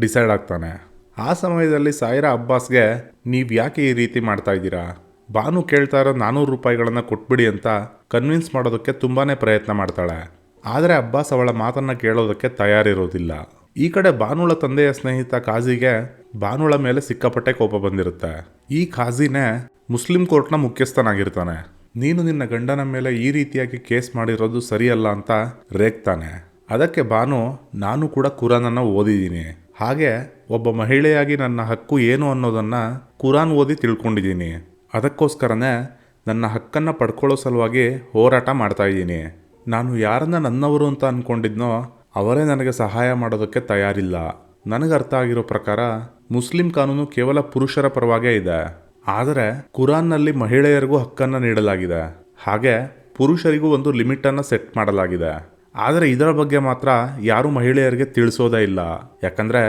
ಡಿಸೈಡ್ ಆಗ್ತಾನೆ. ಆ ಸಮಯದಲ್ಲಿ ಸಾಯಿರಾ ಅಬ್ಬಾಸ್ಗೆ ನೀವು ಯಾಕೆ ಈ ರೀತಿ ಮಾಡ್ತಾ ಇದ್ದೀರಾ, ಭಾನು ಕೇಳ್ತಾ ಇರೋ 400 ರೂಪಾಯಿಗಳನ್ನು ಕೊಟ್ಬಿಡಿ ಅಂತ ಕನ್ವಿನ್ಸ್ ಮಾಡೋದಕ್ಕೆ ತುಂಬಾನೇ ಪ್ರಯತ್ನ ಮಾಡ್ತಾಳೆ. ಆದರೆ ಅಬ್ಬಾಸ್ ಅವಳ ಮಾತನ್ನು ಕೇಳೋದಕ್ಕೆ ತಯಾರಿರೋದಿಲ್ಲ. ಈ ಕಡೆ ಭಾನುಳ ತಂದೆಯ ಸ್ನೇಹಿತ ಖಾಜಿಗೆ ಭಾನುಳ ಮೇಲೆ ಸಿಕ್ಕಾಪಟ್ಟೆ ಕೋಪ ಬಂದಿರುತ್ತೆ. ಈ ಖಾಜಿನೇ ಮುಸ್ಲಿಂ ಕೋರ್ಟ್ನ ಮುಖ್ಯಸ್ಥನಾಗಿರ್ತಾನೆ. ನೀನು ನಿನ್ನ ಗಂಡನ ಮೇಲೆ ಈ ರೀತಿಯಾಗಿ ಕೇಸ್ ಮಾಡಿರೋದು ಸರಿಯಲ್ಲ ಅಂತ ರೇಗ್ತಾನೆ. ಅದಕ್ಕೆ ಭಾನು ನಾನು ಕೂಡ ಕುರಾನನ್ನು ಓದಿದ್ದೀನಿ, ಹಾಗೆ ಒಬ್ಬ ಮಹಿಳೆಯಾಗಿ ನನ್ನ ಹಕ್ಕು ಏನು ಅನ್ನೋದನ್ನು ಕುರಾನ್ ಓದಿ ತಿಳ್ಕೊಂಡಿದ್ದೀನಿ. ಅದಕ್ಕೋಸ್ಕರನೇ ನನ್ನ ಹಕ್ಕನ್ನು ಪಡ್ಕೊಳ್ಳೋ ಸಲುವಾಗಿ ಹೋರಾಟ ಮಾಡ್ತಾ ಇದ್ದೀನಿ. ನಾನು ಯಾರನ್ನ ನನ್ನವರು ಅಂತ ಅಂದ್ಕೊಂಡಿದ್ನೋ ಅವರೇ ನನಗೆ ಸಹಾಯ ಮಾಡೋದಕ್ಕೆ ತಯಾರಿಲ್ಲ. ನನಗೆ ಅರ್ಥ ಆಗಿರೋ ಪ್ರಕಾರ ಮುಸ್ಲಿಂ ಕಾನೂನು ಕೇವಲ ಪುರುಷರ ಪರವಾಗೇ ಇದೆ, ಆದರೆ ಕುರಾನ್ನಲ್ಲಿ ಮಹಿಳೆಯರಿಗೂ ಹಕ್ಕನ್ನು ನೀಡಲಾಗಿದೆ. ಹಾಗೆ ಪುರುಷರಿಗೂ ಒಂದು ಲಿಮಿಟನ್ನು ಸೆಟ್ ಮಾಡಲಾಗಿದೆ. ಆದರೆ ಇದರ ಬಗ್ಗೆ ಮಾತ್ರ ಯಾರೂ ಮಹಿಳೆಯರಿಗೆ ತಿಳಿಸೋದೇ ಇಲ್ಲ. ಯಾಕಂದರೆ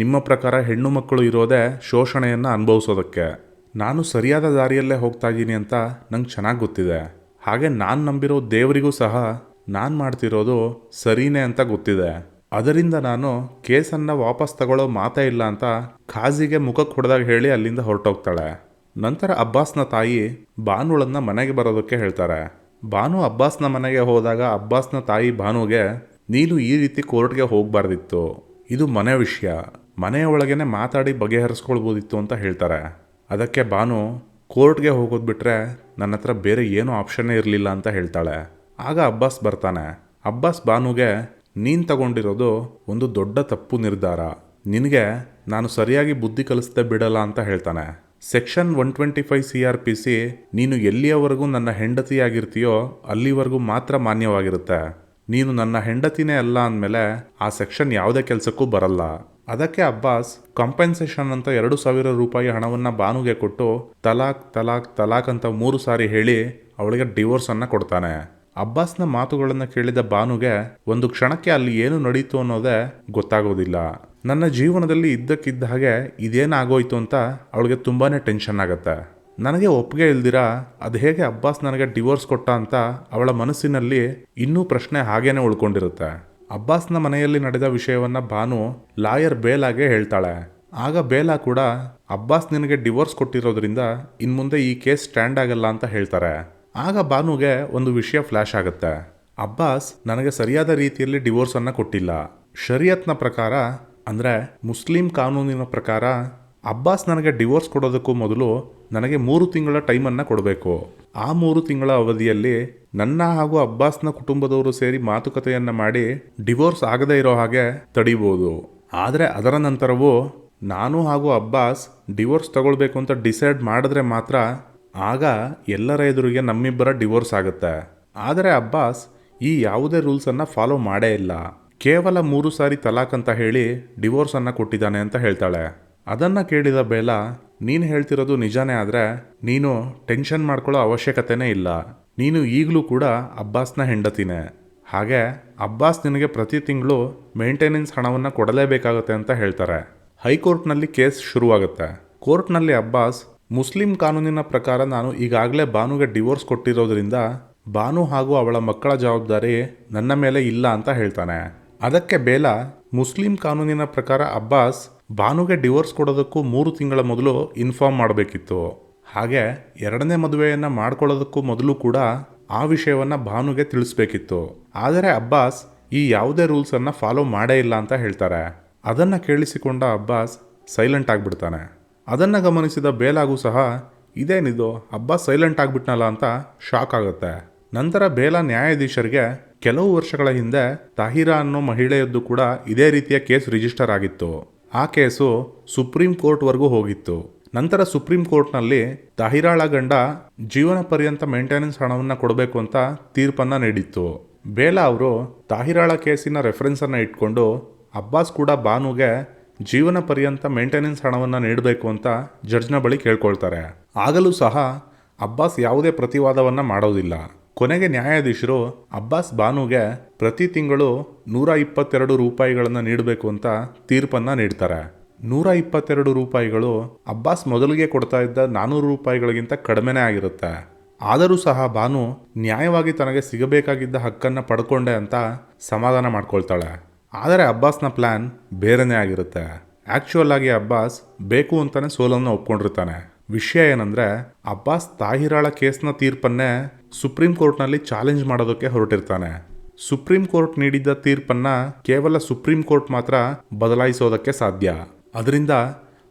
ನಿಮ್ಮ ಪ್ರಕಾರ ಹೆಣ್ಣು ಮಕ್ಕಳು ಇರೋದೇ ಶೋಷಣೆಯನ್ನು ಅನುಭವಿಸೋದಕ್ಕೆ. ನಾನು ಸರಿಯಾದ ದಾರಿಯಲ್ಲೇ ಹೋಗ್ತಾ ಇದ್ದೀನಿ ಅಂತ ನಂಗೆ ಚೆನ್ನಾಗಿ ಗೊತ್ತಿದೆ. ಹಾಗೆ ನಾನು ನಂಬಿರೋ ದೇವರಿಗೂ ಸಹ ನಾನು ಮಾಡ್ತಿರೋದು ಸರಿನೇ ಅಂತ ಗೊತ್ತಿದೆ. ಅದರಿಂದ ನಾನು ಕೇಸನ್ನು ವಾಪಸ್ ತಗೊಳ್ಳೋ ಮಾತೇ ಇಲ್ಲ ಅಂತ ಖಾಜಿಗೆ ಮುಖಕ್ಕೆ ಹೊಡೆದಾಗ ಹೇಳಿ ಅಲ್ಲಿಂದ ಹೊರಟೋಗ್ತಾಳೆ. ನಂತರ ಅಬ್ಬಾಸ್ನ ತಾಯಿ ಭಾನುಳನ್ನ ಮನೆಗೆ ಬರೋದಕ್ಕೆ ಹೇಳ್ತಾರೆ. ಭಾನು ಅಬ್ಬಾಸ್ನ ಮನೆಗೆ ಹೋದಾಗ ಅಬ್ಬಾಸ್ನ ತಾಯಿ ಭಾನುಗೆ ನೀನು ಈ ರೀತಿ ಕೋರ್ಟ್ಗೆ ಹೋಗಬಾರ್ದಿತ್ತು, ಇದು ಮನೆ ವಿಷಯ, ಮನೆಯ ಒಳಗೇನೆ ಮಾತಾಡಿ ಬಗೆಹರಿಸ್ಕೊಳ್ಬೋದಿತ್ತು ಅಂತ ಹೇಳ್ತಾರೆ. ಅದಕ್ಕೆ ಭಾನು ಕೋರ್ಟ್ಗೆ ಹೋಗೋದು ಬಿಟ್ಟರೆ ನನ್ನ ಹತ್ರ ಬೇರೆ ಏನೂ ಆಪ್ಷನ್ನೇ ಇರಲಿಲ್ಲ ಅಂತ ಹೇಳ್ತಾಳೆ. ಆಗ ಅಬ್ಬಾಸ್ ಬರ್ತಾನೆ. ಅಬ್ಬಾಸ್ ಭಾನುಗೆ ನೀನು ತಗೊಂಡಿರೋದು ಒಂದು ದೊಡ್ಡ ತಪ್ಪು ನಿರ್ಧಾರ, ನಿನಗೆ ನಾನು ಸರಿಯಾಗಿ ಬುದ್ಧಿ ಕಲಿಸ್ದೆ ಬಿಡಲ್ಲ ಅಂತ ಹೇಳ್ತಾನೆ. ಸೆಕ್ಷನ್ 125 CRPC ನೀನು ಎಲ್ಲಿಯವರೆಗೂ ನನ್ನ ಹೆಂಡತಿಯಾಗಿರ್ತೀಯೋ ಅಲ್ಲಿವರೆಗೂ ಮಾತ್ರ ಮಾನ್ಯವಾಗಿರುತ್ತೆ. ನೀನು ನನ್ನ ಹೆಂಡತಿನೇ ಅಲ್ಲ ಅಂದಮೇಲೆ ಆ ಸೆಕ್ಷನ್ ಯಾವುದೇ ಕೆಲಸಕ್ಕೂ ಬರಲ್ಲ. ಅದಕ್ಕೆ ಅಬ್ಬಾಸ್ ಕಾಂಪೆನ್ಸೇಷನ್ ಅಂತ 2,000 ರೂಪಾಯಿ ಹಣವನ್ನು ಭಾನುಗೆ ಕೊಟ್ಟು ತಲಾಕ್ ತಲಾಕ್ ತಲಾಕ್ ಅಂತ 3 ಸಾರಿ ಹೇಳಿ ಅವಳಿಗೆ ಡಿವೋರ್ಸನ್ನು ಕೊಡ್ತಾನೆ. ಅಬ್ಬಾಸ್ನ ಮಾತುಗಳನ್ನು ಕೇಳಿದ ಬಾನುಗೆ ಒಂದು ಕ್ಷಣಕ್ಕೆ ಅಲ್ಲಿ ಏನು ನಡೀತು ಅನ್ನೋದೇ ಗೊತ್ತಾಗೋದಿಲ್ಲ. ನನ್ನ ಜೀವನದಲ್ಲಿ ಇದ್ದಕ್ಕಿದ್ದ ಹಾಗೆ ಇದೇನಾಗೋಯ್ತು ಅಂತ ಅವಳಿಗೆ ತುಂಬಾನೇ ಟೆನ್ಷನ್ ಆಗುತ್ತೆ. ನನಗೆ ಒಪ್ಪಿಗೆ ಇಲ್ದಿರ ಅದು ಹೇಗೆ ಅಬ್ಬಾಸ್ ನನಗೆ ಡಿವೋರ್ಸ್ ಕೊಟ್ಟ ಅಂತ ಅವಳ ಮನಸ್ಸಿನಲ್ಲಿ ಇನ್ನೂ ಪ್ರಶ್ನೆ ಹಾಗೇನೆ ಉಳ್ಕೊಂಡಿರುತ್ತೆ. ಅಬ್ಬಾಸ್ನ ಮನೆಯಲ್ಲಿ ನಡೆದ ವಿಷಯವನ್ನ ಬಾನು ಲಾಯರ್ ಬೇಲಾಗೆ ಹೇಳ್ತಾಳೆ. ಆಗ ಬೇಲಾ ಕೂಡ ಅಬ್ಬಾಸ್ ನಿನಗೆ ಡಿವೋರ್ಸ್ ಕೊಟ್ಟಿರೋದ್ರಿಂದ ಇನ್ಮುಂದೆ ಈ ಕೇಸ್ ಸ್ಟ್ಯಾಂಡ್ ಆಗಲ್ಲ ಅಂತ ಹೇಳ್ತಾರೆ. ಆಗ ಬಾನುಗೆ ಒಂದು ವಿಷಯ ಫ್ಲಾಶ್ ಆಗುತ್ತೆ. ಅಬ್ಬಾಸ್ ನನಗೆ ಸರಿಯಾದ ರೀತಿಯಲ್ಲಿ ಡಿವೋರ್ಸ್ ಅನ್ನ ಕೊಟ್ಟಿಲ್ಲ. ಶರಿಯತ್ನ ಪ್ರಕಾರ ಅಂದ್ರೆ ಮುಸ್ಲಿಂ ಕಾನೂನಿನ ಪ್ರಕಾರ ಅಬ್ಬಾಸ್ ನನಗೆ ಡಿವೋರ್ಸ್ ಕೊಡೋದಕ್ಕೂ ಮೊದಲು ನನಗೆ 3 ತಿಂಗಳ ಟೈಮನ್ನು ಕೊಡಬೇಕು. ಆ 3 ತಿಂಗಳ ಅವಧಿಯಲ್ಲಿ ನನ್ನ ಹಾಗೂ ಅಬ್ಬಾಸ್ನ ಕುಟುಂಬದವರು ಸೇರಿ ಮಾತುಕತೆಯನ್ನ ಮಾಡಿ ಡಿವೋರ್ಸ್ ಆಗದೇ ಇರೋ ಹಾಗೆ ತಡಿಬೋದು. ಆದರೆ ಅದರ ನಂತರವೂ ನಾನು ಹಾಗೂ ಅಬ್ಬಾಸ್ ಡಿವೋರ್ಸ್ ತಗೊಳ್ಬೇಕು ಅಂತ ಡಿಸೈಡ್ ಮಾಡಿದ್ರೆ ಮಾತ್ರ ಆಗ ಎಲ್ಲರ ಎದುರಿಗೆ ನಮ್ಮಿಬ್ಬರ ಡಿವೋರ್ಸ್ ಆಗುತ್ತೆ. ಆದರೆ ಅಬ್ಬಾಸ್ ಈ ಯಾವುದೇ ರೂಲ್ಸನ್ನು ಫಾಲೋ ಮಾಡೇ ಇಲ್ಲ. ಕೇವಲ 3 ಸಾರಿ ತಲಾಕ್ ಅಂತ ಹೇಳಿ ಡಿವೋರ್ಸನ್ನು ಕೊಟ್ಟಿದ್ದಾನೆ ಅಂತ ಹೇಳ್ತಾಳೆ. ಅದನ್ನು ಕೇಳಿದ ಬೇಲಾ, ನೀನು ಹೇಳ್ತಿರೋದು ನಿಜಾನೇ ಆದರೆ ನೀನು ಟೆನ್ಷನ್ ಮಾಡ್ಕೊಳ್ಳೋ ಅವಶ್ಯಕತೆನೇ ಇಲ್ಲ. ನೀನು ಈಗಲೂ ಕೂಡ ಅಬ್ಬಾಸ್ನ ಹೆಂಡತಿನೇ. ಹಾಗೆ ಅಬ್ಬಾಸ್ ನಿನಗೆ ಪ್ರತಿ ತಿಂಗಳು ಮೇಂಟೆನೆನ್ಸ್ ಹಣವನ್ನು ಕೊಡಲೇಬೇಕಾಗುತ್ತೆ ಅಂತ ಹೇಳ್ತಾರೆ. ಹೈಕೋರ್ಟ್ನಲ್ಲಿ ಕೇಸ್ ಶುರುವಾಗುತ್ತೆ. ಕೋರ್ಟ್ನಲ್ಲಿ ಅಬ್ಬಾಸ್ ಮುಸ್ಲಿಂ ಕಾನೂನಿನ ಪ್ರಕಾರ ನಾನು ಈಗಾಗಲೇ ಬಾನುಗೆ ಡಿವೋರ್ಸ್ ಕೊಟ್ಟಿರೋದ್ರಿಂದ ಬಾನು ಹಾಗೂ ಅವಳ ಮಕ್ಕಳ ಜವಾಬ್ದಾರಿ ನನ್ನ ಮೇಲೆ ಇಲ್ಲ ಅಂತ ಹೇಳ್ತಾನೆ. ಅದಕ್ಕೆ ಬೇಲಾ, ಮುಸ್ಲಿಂ ಕಾನೂನಿನ ಪ್ರಕಾರ ಅಬ್ಬಾಸ್ ಬಾನುಗೆ ಡಿವೋರ್ಸ್ ಕೊಡೋದಕ್ಕೂ 3 ತಿಂಗಳ ಮೊದಲು ಇನ್ಫಾರ್ಮ್ ಮಾಡಬೇಕಿತ್ತು. ಹಾಗೆ 2ನೇ ಮದುವೆಯನ್ನು ಮಾಡ್ಕೊಳ್ಳೋದಕ್ಕೂ ಮೊದಲು ಕೂಡ ಆ ವಿಷಯವನ್ನು ಬಾನುಗೆ ತಿಳಿಸ್ಬೇಕಿತ್ತು. ಆದರೆ ಅಬ್ಬಾಸ್ ಈ ಯಾವುದೇ ರೂಲ್ಸನ್ನು ಫಾಲೋ ಮಾಡೇ ಇಲ್ಲ ಅಂತ ಹೇಳ್ತಾರೆ. ಅದನ್ನು ಕೇಳಿಸಿಕೊಂಡ ಅಬ್ಬಾಸ್ ಸೈಲೆಂಟ್ ಆಗಿಬಿಡ್ತಾನೆ. ಅದನ್ನು ಗಮನಿಸಿದ ಬೇಲಾಗೂ ಸಹ ಇದೇನಿದು ಅಬ್ಬಾಸ್ ಸೈಲೆಂಟ್ ಆಗಿಬಿಟ್ನಲ್ಲ ಅಂತ ಶಾಕ್ ಆಗುತ್ತೆ. ನಂತರ ಬೇಲಾ ನ್ಯಾಯಾಧೀಶರಿಗೆ ಕೆಲವು ವರ್ಷಗಳ ಹಿಂದೆ ತಾಹಿರಾ ಅನ್ನೋ ಮಹಿಳೆಯದ್ದು ಕೂಡ ಇದೇ ರೀತಿಯ ಕೇಸ್ ರಿಜಿಸ್ಟರ್ ಆಗಿತ್ತು. ಆ ಕೇಸು ಸುಪ್ರೀಂ ಕೋರ್ಟ್ವರೆಗೂ ಹೋಗಿತ್ತು. ನಂತರ ಸುಪ್ರೀಂ ಕೋರ್ಟ್ನಲ್ಲಿ ತಾಹಿರಾಳ ಗಂಡ ಜೀವನ ಪರ್ಯಂತ ಮೇಂಟೆನೆನ್ಸ್ ಹಣವನ್ನು ಕೊಡಬೇಕು ಅಂತ ತೀರ್ಪನ್ನು ನೀಡಿತ್ತು. ಬೇಲಾ ಅವರು ತಾಹಿರಾಳ ಕೇಸಿನ ರೆಫರೆನ್ಸನ್ನು ಇಟ್ಕೊಂಡು ಅಬ್ಬಾಸ್ ಕೂಡ ಬಾನುಗೆ ಜೀವನ ಪರ್ಯಂತ ಮೇಂಟೆನೆನ್ಸ್ ಹಣವನ್ನು ನೀಡಬೇಕು ಅಂತ ಜಡ್ಜ್ನ ಬಳಿ ಕೇಳ್ಕೊಳ್ತಾರೆ. ಆಗಲೂ ಸಹ ಅಬ್ಬಾಸ್ ಯಾವುದೇ ಪ್ರತಿವಾದವನ್ನು ಮಾಡೋದಿಲ್ಲ. ಕೊನೆಗೆ ನ್ಯಾಯಾಧೀಶರು ಅಬ್ಬಾಸ್ ಬಾನುಗೆ ಪ್ರತಿ ತಿಂಗಳು 122 ರೂಪಾಯಿಗಳನ್ನು ನೀಡಬೇಕು ಅಂತ ತೀರ್ಪನ್ನು ನೀಡ್ತಾರೆ. 122 ರೂಪಾಯಿಗಳು ಅಬ್ಬಾಸ್ ಮೊದಲಿಗೆ ಕೊಡ್ತಾ ಇದ್ದ 400 ರೂಪಾಯಿಗಳಿಗಿಂತ ಕಡಿಮೆನೇ ಆಗಿರುತ್ತೆ. ಆದರೂ ಸಹ ಬಾನು ನ್ಯಾಯವಾಗಿ ತನಗೆ ಸಿಗಬೇಕಾಗಿದ್ದ ಹಕ್ಕನ್ನು ಪಡ್ಕೊಂಡೆ ಅಂತ ಸಮಾಧಾನ ಮಾಡ್ಕೊಳ್ತಾಳೆ. ಆದರೆ ಅಬ್ಬಾಸ್ನ ಪ್ಲ್ಯಾನ್ ಬೇರೆನೇ ಆಗಿರುತ್ತೆ. ಆ್ಯಕ್ಚುಯಲ್ ಆಗಿ ಅಬ್ಬಾಸ್ ಬೇಕು ಅಂತಾನೆ ಸೋಲನ್ನು ಒಪ್ಕೊಂಡಿರ್ತಾನೆ. ವಿಷಯ ಏನಂದರೆ ಅಬ್ಬಾಸ್ ತಾಹಿರಾಳ ಕೇಸ್ನ ತೀರ್ಪನ್ನೇ ಸುಪ್ರೀಂ ಕೋರ್ಟ್ನಲ್ಲಿ ಚಾಲೆಂಜ್ ಮಾಡೋದಕ್ಕೆ ಹೊರಟಿರ್ತಾನೆ. ಸುಪ್ರೀಂ ಕೋರ್ಟ್ ನೀಡಿದ್ದ ತೀರ್ಪನ್ನು ಕೇವಲ ಸುಪ್ರೀಂ ಕೋರ್ಟ್ ಮಾತ್ರ ಬದಲಾಯಿಸೋದಕ್ಕೆ ಸಾಧ್ಯ. ಅದರಿಂದ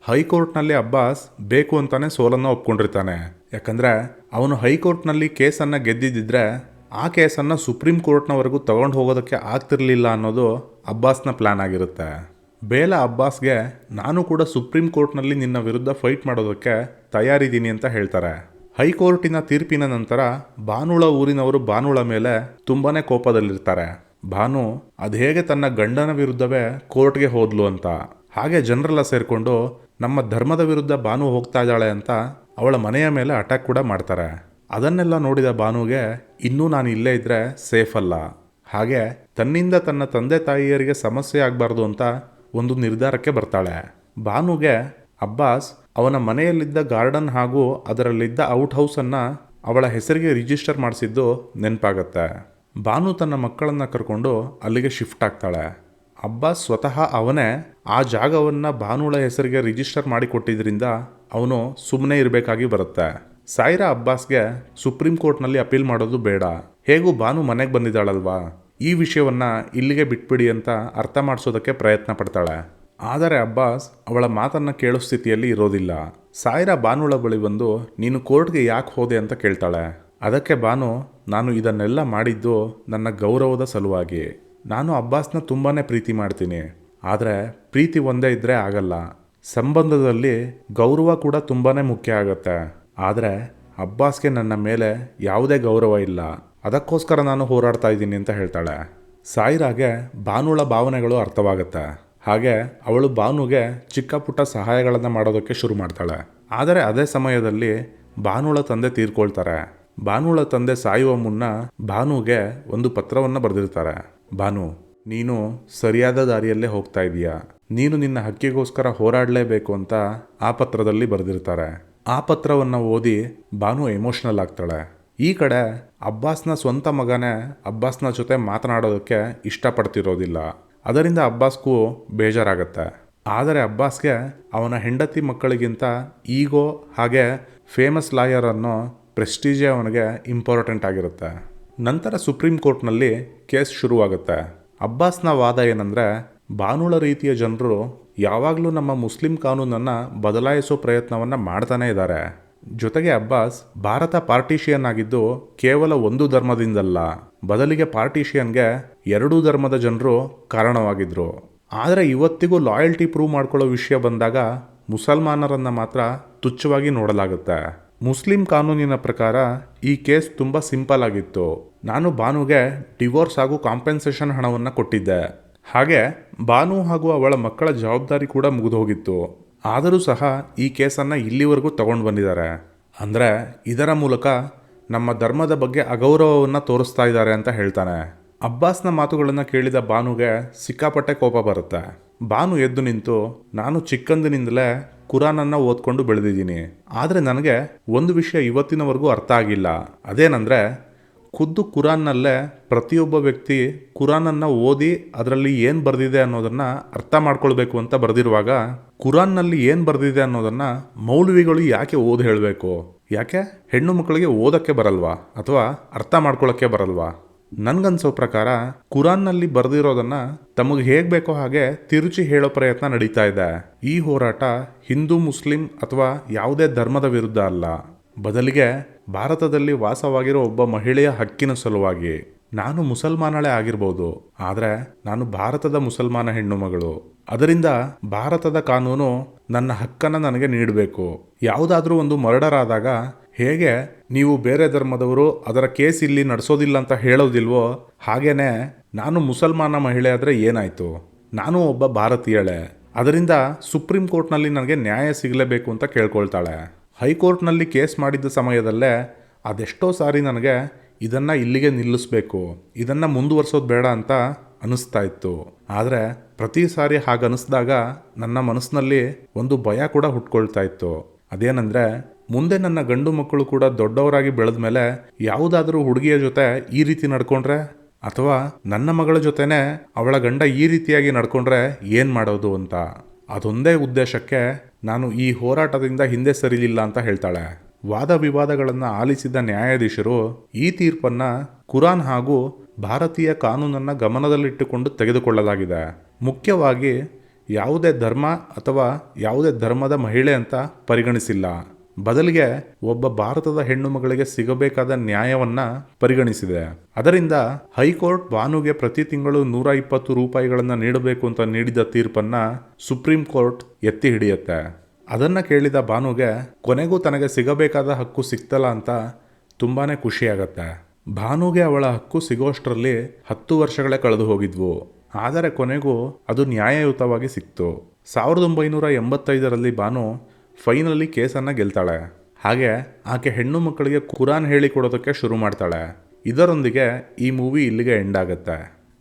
ಹೈಕೋರ್ಟ್ನಲ್ಲಿ ಅಬ್ಬಾಸ್ ಬೇಕು ಅಂತಾನೆ ಸೋಲನ್ನು ಒಪ್ಕೊಂಡಿರ್ತಾನೆ. ಯಾಕಂದರೆ ಅವನು ಹೈಕೋರ್ಟ್ನಲ್ಲಿ ಕೇಸನ್ನು ಗೆದ್ದಿದ್ದರೆ ಆ ಕೇಸನ್ನು ಸುಪ್ರೀಂ ಕೋರ್ಟ್ನವರೆಗೂ ತಗೊಂಡು ಹೋಗೋದಕ್ಕೆ ಆಗ್ತಿರ್ಲಿಲ್ಲ ಅನ್ನೋದು ಅಬ್ಬಾಸ್ನ ಪ್ಲಾನ್ ಆಗಿರುತ್ತೆ. ಬೇಲಾ ಅಬ್ಬಾಸ್ಗೆ ನಾನು ಕೂಡ ಸುಪ್ರೀಂ ಕೋರ್ಟ್ನಲ್ಲಿ ನಿನ್ನ ವಿರುದ್ಧ ಫೈಟ್ ಮಾಡೋದಕ್ಕೆ ತಯಾರಿದ್ದೀನಿ ಅಂತ ಹೇಳ್ತಾರೆ. ಹೈಕೋರ್ಟಿನ ತೀರ್ಪಿನ ನಂತರ ಬಾನುಳ ಊರಿನವರು ಬಾನುಳ ಮೇಲೆ ತುಂಬಾನೇ ಕೋಪದಲ್ಲಿರ್ತಾರೆ. ಭಾನು ಅದು ಹೇಗೆ ತನ್ನ ಗಂಡನ ವಿರುದ್ಧವೇ ಕೋರ್ಟ್ಗೆ ಹೋದ್ಲು ಅಂತ. ಹಾಗೆ ಜನರೆಲ್ಲ ಸೇರಿಕೊಂಡು ನಮ್ಮ ಧರ್ಮದ ವಿರುದ್ಧ ಬಾನು ಹೋಗ್ತಾ ಇದ್ದಾಳೆ ಅಂತ ಅವಳ ಮನೆಯ ಮೇಲೆ ಅಟ್ಯಾಕ್ ಕೂಡ ಮಾಡ್ತಾರೆ. ಅದನ್ನೆಲ್ಲ ನೋಡಿದ ಬಾನುಗೆ ಇನ್ನೂ ನಾನು ಇಲ್ಲೇ ಇದ್ರೆ ಸೇಫ್ ಅಲ್ಲ. ಹಾಗೆ ತನ್ನಿಂದ ತನ್ನ ತಂದೆ ತಾಯಿಯರಿಗೆ ಸಮಸ್ಯೆ ಆಗಬಾರ್ದು ಅಂತ ಒಂದು ನಿರ್ಧಾರಕ್ಕೆ ಬರ್ತಾಳೆ. ಬಾನುಗೆ ಅಬ್ಬಾಸ್ ಅವನ ಮನೆಯಲ್ಲಿದ್ದ ಗಾರ್ಡನ್ ಹಾಗೂ ಅದರಲ್ಲಿದ್ದ ಔಟ್ ಹೌಸನ್ನು ಅವಳ ಹೆಸರಿಗೆ ರಿಜಿಸ್ಟರ್ ಮಾಡಿಸಿದ್ದು ನೆನಪಾಗತ್ತೆ. ಬಾನು ತನ್ನ ಮಕ್ಕಳನ್ನು ಕರ್ಕೊಂಡು ಅಲ್ಲಿಗೆ ಶಿಫ್ಟ್ ಆಗ್ತಾಳೆ. ಅಬ್ಬಾಸ್ ಸ್ವತಃ ಅವನೇ ಆ ಜಾಗವನ್ನು ಬಾನುಳ ಹೆಸರಿಗೆ ರಿಜಿಸ್ಟರ್ ಮಾಡಿಕೊಟ್ಟಿದ್ರಿಂದ ಅವನು ಸುಮ್ಮನೆ ಇರಬೇಕಾಗಿ ಬರುತ್ತೆ. ಸಾಯಿರಾ ಅಬ್ಬಾಸ್ಗೆ ಸುಪ್ರೀಂ ಕೋರ್ಟ್ನಲ್ಲಿ ಅಪೀಲ್ ಮಾಡೋದು ಬೇಡ, ಹೇಗೂ ಬಾನು ಮನೆಗೆ ಬಂದಿದ್ದಾಳಲ್ವಾ, ಈ ವಿಷಯವನ್ನ ಇಲ್ಲಿಗೆ ಬಿಟ್ಬಿಡಿ ಅಂತ ಅರ್ಥ ಮಾಡಿಸೋದಕ್ಕೆ ಪ್ರಯತ್ನ ಪಡ್ತಾಳೆ. ಆದರೆ ಅಬ್ಬಾಸ್ ಅವಳ ಮಾತನ್ನು ಕೇಳೋ ಸ್ಥಿತಿಯಲ್ಲಿ ಇರೋದಿಲ್ಲ. ಸಾಯಿರಾ ಬಾನುಳ ಬಳಿ ಬಂದು ನೀನು ಕೋರ್ಟ್ಗೆ ಯಾಕೆ ಹೋದೆ ಅಂತ ಕೇಳ್ತಾಳೆ. ಅದಕ್ಕೆ ಬಾನು, ನಾನು ಇದನ್ನೆಲ್ಲ ಮಾಡಿದ್ದು ನನ್ನ ಗೌರವದ ಸಲುವಾಗಿ. ನಾನು ಅಬ್ಬಾಸ್ನ ತುಂಬಾನೇ ಪ್ರೀತಿ ಮಾಡ್ತೀನಿ. ಆದರೆ ಪ್ರೀತಿ ಒಂದೇ ಇದ್ದರೆ ಆಗಲ್ಲ. ಸಂಬಂಧದಲ್ಲಿ ಗೌರವ ಕೂಡ ತುಂಬಾನೇ ಮುಖ್ಯ ಆಗುತ್ತೆ. ಆದರೆ ಅಬ್ಬಾಸ್ಗೆ ನನ್ನ ಮೇಲೆ ಯಾವುದೇ ಗೌರವ ಇಲ್ಲ. ಅದಕ್ಕೋಸ್ಕರ ನಾನು ಹೋರಾಡ್ತಾ ಇದ್ದೀನಿ ಅಂತ ಹೇಳ್ತಾಳೆ. ಸಾಯಿರಾಗೆ ಬಾನುಳ ಭಾವನೆಗಳು ಅರ್ಥವಾಗುತ್ತೆ. ಹಾಗೆ ಅವಳು ಬಾನುಗೆ ಚಿಕ್ಕ ಪುಟ್ಟ ಸಹಾಯಗಳನ್ನು ಮಾಡೋದಕ್ಕೆ ಶುರು ಮಾಡ್ತಾಳೆ. ಆದರೆ ಅದೇ ಸಮಯದಲ್ಲಿ ಬಾನುಳ ತಂದೆ ತೀರ್ಕೊಳ್ತಾರೆ. ಭಾನುಳ ತಂದೆ ಸಾಯುವ ಮುನ್ನ ಭಾನುಗೆ ಒಂದು ಪತ್ರವನ್ನು ಬರೆದಿರ್ತಾರೆ. ಭಾನು, ನೀನು ಸರಿಯಾದ ದಾರಿಯಲ್ಲೇ ಹೋಗ್ತಾ ಇದೀಯಾ, ನೀನು ನಿನ್ನ ಹಕ್ಕಿಗೋಸ್ಕರ ಹೋರಾಡಲೇಬೇಕು ಅಂತ ಆ ಪತ್ರದಲ್ಲಿ ಬರೆದಿರ್ತಾರೆ. ಆ ಪತ್ರವನ್ನು ಓದಿ ಭಾನು ಎಮೋಷನಲ್ ಆಗ್ತಾಳೆ. ಈ ಕಡೆ ಅಬ್ಬಾಸ್ನ ಸ್ವಂತ ಮಗನೇ ಅಬ್ಬಾಸ್ನ ಜೊತೆ ಮಾತನಾಡೋದಕ್ಕೆ ಇಷ್ಟಪಡ್ತಿರೋದಿಲ್ಲ. ಅದರಿಂದ ಅಬ್ಬಾಸ್ಗೂ ಬೇಜಾರಾಗತ್ತೆ. ಆದರೆ ಅಬ್ಬಾಸ್ಗೆ ಅವನ ಹೆಂಡತಿ ಮಕ್ಕಳಿಗಿಂತ ಈಗೋ ಹಾಗೆ ಫೇಮಸ್ ಲಾಯರ್ ಅನ್ನೋ ಪ್ರೆಸ್ಟೀಜೇ ಅವನಿಗೆ ಇಂಪಾರ್ಟೆಂಟ್ ಆಗಿರುತ್ತೆ. ನಂತರ ಸುಪ್ರೀಂ ಕೋರ್ಟ್ನಲ್ಲಿ ಕೇಸ್ ಶುರುವಾಗುತ್ತೆ. ಅಬ್ಬಾಸ್ನ ವಾದ ಏನಂದರೆ, ಭಾನುಳ ರೀತಿಯ ಜನರು ಯಾವಾಗಲೂ ನಮ್ಮ ಮುಸ್ಲಿಂ ಕಾನೂನನ್ನು ಬದಲಾಯಿಸೋ ಪ್ರಯತ್ನವನ್ನು ಮಾಡ್ತಾನೆ ಇದ್ದಾರೆ. ಜೊತೆಗೆ ಅಬ್ಬಾಸ್ ಭಾರತ ಪಾರ್ಟಿಷಿಯನ್ ಆಗಿದ್ದು ಕೇವಲ ಒಂದು ಧರ್ಮದಿಂದಲ್ಲ, ಬದಲಿಗೆ ಪಾರ್ಟಿಷಿಯನ್ಗೆ ಎರಡೂ ಧರ್ಮದ ಜನರು ಕಾರಣವಾಗಿದ್ರು. ಆದರೆ ಇವತ್ತಿಗೂ ಲಾಯಲ್ಟಿ ಪ್ರೂವ್ ಮಾಡ್ಕೊಳ್ಳೋ ವಿಷಯ ಬಂದಾಗ ಮುಸಲ್ಮಾನರನ್ನು ಮಾತ್ರ ತುಚ್ಛವಾಗಿ ನೋಡಲಾಗುತ್ತೆ. ಮುಸ್ಲಿಂ ಕಾನೂನಿನ ಪ್ರಕಾರ ಈ ಕೇಸ್ ತುಂಬ ಸಿಂಪಲ್ ಆಗಿತ್ತು. ನಾನು ಭಾನುಗೆ ಡಿವೋರ್ಸ್ ಹಾಗೂ ಕಾಂಪೆನ್ಸೇಷನ್ ಹಣವನ್ನು ಕೊಟ್ಟಿದ್ದೆ. ಹಾಗೆ ಭಾನು ಹಾಗೂ ಅವಳ ಮಕ್ಕಳ ಜವಾಬ್ದಾರಿ ಕೂಡ ಮುಗಿದು ಹೋಗಿತ್ತು. ಆದರೂ ಸಹ ಈ ಕೇಸನ್ನು ಇಲ್ಲಿವರೆಗೂ ತಗೊಂಡು ಬಂದಿದ್ದಾರೆ. ಅಂದರೆ ಇದರ ಮೂಲಕ ನಮ್ಮ ಧರ್ಮದ ಬಗ್ಗೆ ಅಗೌರವವನ್ನು ತೋರಿಸ್ತಾ ಇದ್ದಾರೆ ಅಂತ ಹೇಳ್ತಾನೆ. ಅಬ್ಬಾಸ್ನ ಮಾತುಗಳನ್ನು ಕೇಳಿದ ಭಾನುಗೆ ಸಿಕ್ಕಾಪಟ್ಟೆ ಕೋಪ ಬರುತ್ತೆ. ಭಾನು ಎದ್ದು ನಿಂತು, ನಾನು ಚಿಕ್ಕಂದಿನಿಂದಲೇ ಕುರಾನನ್ನು ಓದ್ಕೊಂಡು ಬೆಳೆದಿದ್ದೀನಿ. ಆದರೆ ನನಗೆ ಒಂದು ವಿಷಯ ಇವತ್ತಿನವರೆಗೂ ಅರ್ಥ ಆಗಿಲ್ಲ. ಅದೇನೆಂದರೆ, ಖುದ್ದು ಕುರಾನ್ನಲ್ಲೇ ಪ್ರತಿಯೊಬ್ಬ ವ್ಯಕ್ತಿ ಕುರಾನನ್ನು ಓದಿ ಅದರಲ್ಲಿ ಏನು ಬರೆದಿದೆ ಅನ್ನೋದನ್ನು ಅರ್ಥ ಮಾಡ್ಕೊಳ್ಬೇಕು ಅಂತ ಬರೆದಿರುವಾಗ, ಕುರಾನ್ನಲ್ಲಿ ಏನು ಬರೆದಿದೆ ಅನ್ನೋದನ್ನು ಮೌಲ್ವಿಗಳು ಯಾಕೆ ಓದಿ ಹೇಳಬೇಕು? ಯಾಕೆ ಹೆಣ್ಣು ಮಕ್ಕಳಿಗೆ ಓದೋಕ್ಕೆ ಬರಲ್ವಾ ಅಥವಾ ಅರ್ಥ ಮಾಡ್ಕೊಳ್ಳೋಕ್ಕೆ ಬರಲ್ವಾ? ನನ್ಗನ್ಸೋ ಪ್ರಕಾರ ಕುರಾನ್ನಲ್ಲಿ ಬರೆದಿರೋದನ್ನು ತಮಗೆ ಹೇಗೆ ಬೇಕೋ ಹಾಗೆ ತಿರುಚಿ ಹೇಳೋ ಪ್ರಯತ್ನ ನಡೀತಾ ಇದೆ. ಈ ಹೋರಾಟ ಹಿಂದೂ ಮುಸ್ಲಿಂ ಅಥವಾ ಯಾವುದೇ ಧರ್ಮದ ವಿರುದ್ಧ ಅಲ್ಲ, ಬದಲಿಗೆ ಭಾರತದಲ್ಲಿ ವಾಸವಾಗಿರೋ ಒಬ್ಬ ಮಹಿಳೆಯ ಹಕ್ಕಿನ ಸಲುವಾಗಿ. ನಾನು ಮುಸಲ್ಮಾನಳೇ ಆಗಿರ್ಬೋದು, ಆದರೆ ನಾನು ಭಾರತದ ಮುಸಲ್ಮಾನ ಹೆಣ್ಣು ಮಗಳು. ಅದರಿಂದ ಭಾರತದ ಕಾನೂನು ನನ್ನ ಹಕ್ಕನ್ನು ನನಗೆ ನೀಡಬೇಕು. ಯಾವುದಾದ್ರೂ ಒಂದು ಮರ್ಡರ್ ಆದಾಗ ಹೇಗೆ ನೀವು ಬೇರೆ ಧರ್ಮದವರು ಅದರ ಕೇಸ್ ಇಲ್ಲಿ ನಡೆಸೋದಿಲ್ಲ ಅಂತ ಹೇಳೋದಿಲ್ವೋ, ಹಾಗೇನೆ ನಾನು ಮುಸಲ್ಮಾನ ಮಹಿಳೆ ಆದರೆ ಏನಾಯಿತು? ನಾನು ಒಬ್ಬ ಭಾರತೀಯಳೆ. ಅದರಿಂದ ಸುಪ್ರೀಂ ಕೋರ್ಟ್ನಲ್ಲಿ ನನಗೆ ನ್ಯಾಯ ಸಿಗಲೇಬೇಕು ಅಂತ ಕೇಳ್ಕೊಳ್ತಾಳೆ. ಹೈಕೋರ್ಟ್ನಲ್ಲಿ ಕೇಸ್ ಮಾಡಿದ್ದ ಸಮಯದಲ್ಲೇ ಅದೆಷ್ಟೋ ಸಾರಿ ನನಗೆ ಇದನ್ನು ಇಲ್ಲಿಗೆ ನಿಲ್ಲಿಸಬೇಕು, ಇದನ್ನು ಮುಂದುವರ್ಸೋದು ಬೇಡ ಅಂತ ಅನಿಸ್ತಾ ಇತ್ತು. ಆದರೆ ಪ್ರತಿ ಸಾರಿ ಹಾಗನ್ನಿಸ್ದಾಗ ನನ್ನ ಮನಸ್ಸಿನಲ್ಲಿ ಒಂದು ಭಯ ಕೂಡ ಹುಟ್ಕೊಳ್ತಾ ಇತ್ತು. ಅದೇನೆಂದರೆ, ಮುಂದೆ ನನ್ನ ಗಂಡು ಮಕ್ಕಳು ಕೂಡ ದೊಡ್ಡವರಾಗಿ ಬೆಳೆದ ಮೇಲೆ ಯಾವುದಾದ್ರೂ ಹುಡುಗಿಯ ಜೊತೆ ಈ ರೀತಿ ನಡ್ಕೊಂಡ್ರೆ, ಅಥವಾ ನನ್ನ ಮಗಳ ಜೊತೆನೇ ಅವಳ ಗಂಡ ಈ ರೀತಿಯಾಗಿ ನಡ್ಕೊಂಡ್ರೆ ಏನು ಮಾಡೋದು ಅಂತ. ಅದೊಂದೇ ಉದ್ದೇಶಕ್ಕೆ ನಾನು ಈ ಹೋರಾಟದಿಂದ ಹಿಂದೆ ಸರಿಲಿಲ್ಲ ಅಂತ ಹೇಳ್ತಾಳೆ. ವಾದ ವಿವಾದಗಳನ್ನು ಆಲಿಸಿದ ನ್ಯಾಯಾಧೀಶರು ಈ ತೀರ್ಪನ್ನು ಕುರಾನ್ ಹಾಗೂ ಭಾರತೀಯ ಕಾನೂನನ್ನು ಗಮನದಲ್ಲಿಟ್ಟುಕೊಂಡು ತೆಗೆದುಕೊಳ್ಳಲಾಗಿದೆ. ಮುಖ್ಯವಾಗಿ ಯಾವುದೇ ಧರ್ಮ ಅಥವಾ ಯಾವುದೇ ಧರ್ಮದ ಮಹಿಳೆ ಅಂತ ಪರಿಗಣಿಸಿಲ್ಲ, ಬದಲಿಗೆ ಒಬ್ಬ ಭಾರತದ ಹೆಣ್ಣು ಮಗಳಿಗೆ ಸಿಗಬೇಕಾದ ನ್ಯಾಯವನ್ನು ಪರಿಗಣಿಸಿದೆ. ಅದರಿಂದ ಹೈಕೋರ್ಟ್ ಭಾನುಗೆ ಪ್ರತಿ ತಿಂಗಳು 120 ರೂಪಾಯಿಗಳನ್ನು ನೀಡಬೇಕು ಅಂತ ನೀಡಿದ ತೀರ್ಪನ್ನು ಸುಪ್ರೀಂ ಕೋರ್ಟ್ ಎತ್ತಿ ಹಿಡಿಯುತ್ತೆ. ಅದನ್ನು ಕೇಳಿದ ಭಾನುಗೆ ಕೊನೆಗೂ ತನಗೆ ಸಿಗಬೇಕಾದ ಹಕ್ಕು ಸಿಕ್ತಲ್ಲ ಅಂತ ತುಂಬಾ ಖುಷಿಯಾಗತ್ತೆ. ಭಾನುಗೆ ಅವಳ ಹಕ್ಕು ಸಿಗೋಷ್ಟರಲ್ಲಿ 10 ವರ್ಷಗಳೇ ಕಳೆದು ಹೋಗಿದ್ವು. ಆದರೆ ಕೊನೆಗೂ ಅದು ನ್ಯಾಯಯುತವಾಗಿ ಸಿಕ್ತು. 1985ರಲ್ಲಿ ಭಾನು ಫೈನಲಿ ಕೇಸನ್ನು ಗೆಲ್ತಾಳೆ. ಹಾಗೆ ಆಕೆ ಹೆಣ್ಣು ಮಕ್ಕಳಿಗೆ ಕುರಾನ್ ಹೇಳಿಕೊಡೋದಕ್ಕೆ ಶುರು ಮಾಡ್ತಾಳೆ. ಇದರೊಂದಿಗೆ ಈ ಮೂವಿ ಇಲ್ಲಿಗೆ ಎಂಡ್ ಆಗುತ್ತೆ.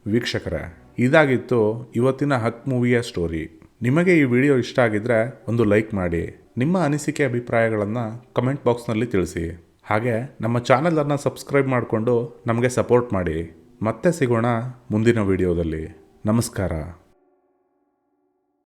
ವೀಕ್ಷಕರೇ, ಇದಾಗಿತ್ತು ಇವತ್ತಿನ ಹಕ್ ಮೂವಿಯ ಸ್ಟೋರಿ. ನಿಮಗೆ ಈ ವಿಡಿಯೋ ಇಷ್ಟ ಆಗಿದ್ರೆ ಒಂದು ಲೈಕ್ ಮಾಡಿ, ನಿಮ್ಮ ಅನಿಸಿಕೆ ಅಭಿಪ್ರಾಯಗಳನ್ನು ಕಮೆಂಟ್ ಬಾಕ್ಸ್ನಲ್ಲಿ ತಿಳಿಸಿ. ಹಾಗೆ ನಮ್ಮ ಚಾನಲನ್ನು ಸಬ್ಸ್ಕ್ರೈಬ್ ಮಾಡಿಕೊಂಡು ನಮಗೆ ಸಪೋರ್ಟ್ ಮಾಡಿ. ಮತ್ತೆ ಸಿಗೋಣ ಮುಂದಿನ ವಿಡಿಯೋದಲ್ಲಿ. ನಮಸ್ಕಾರ.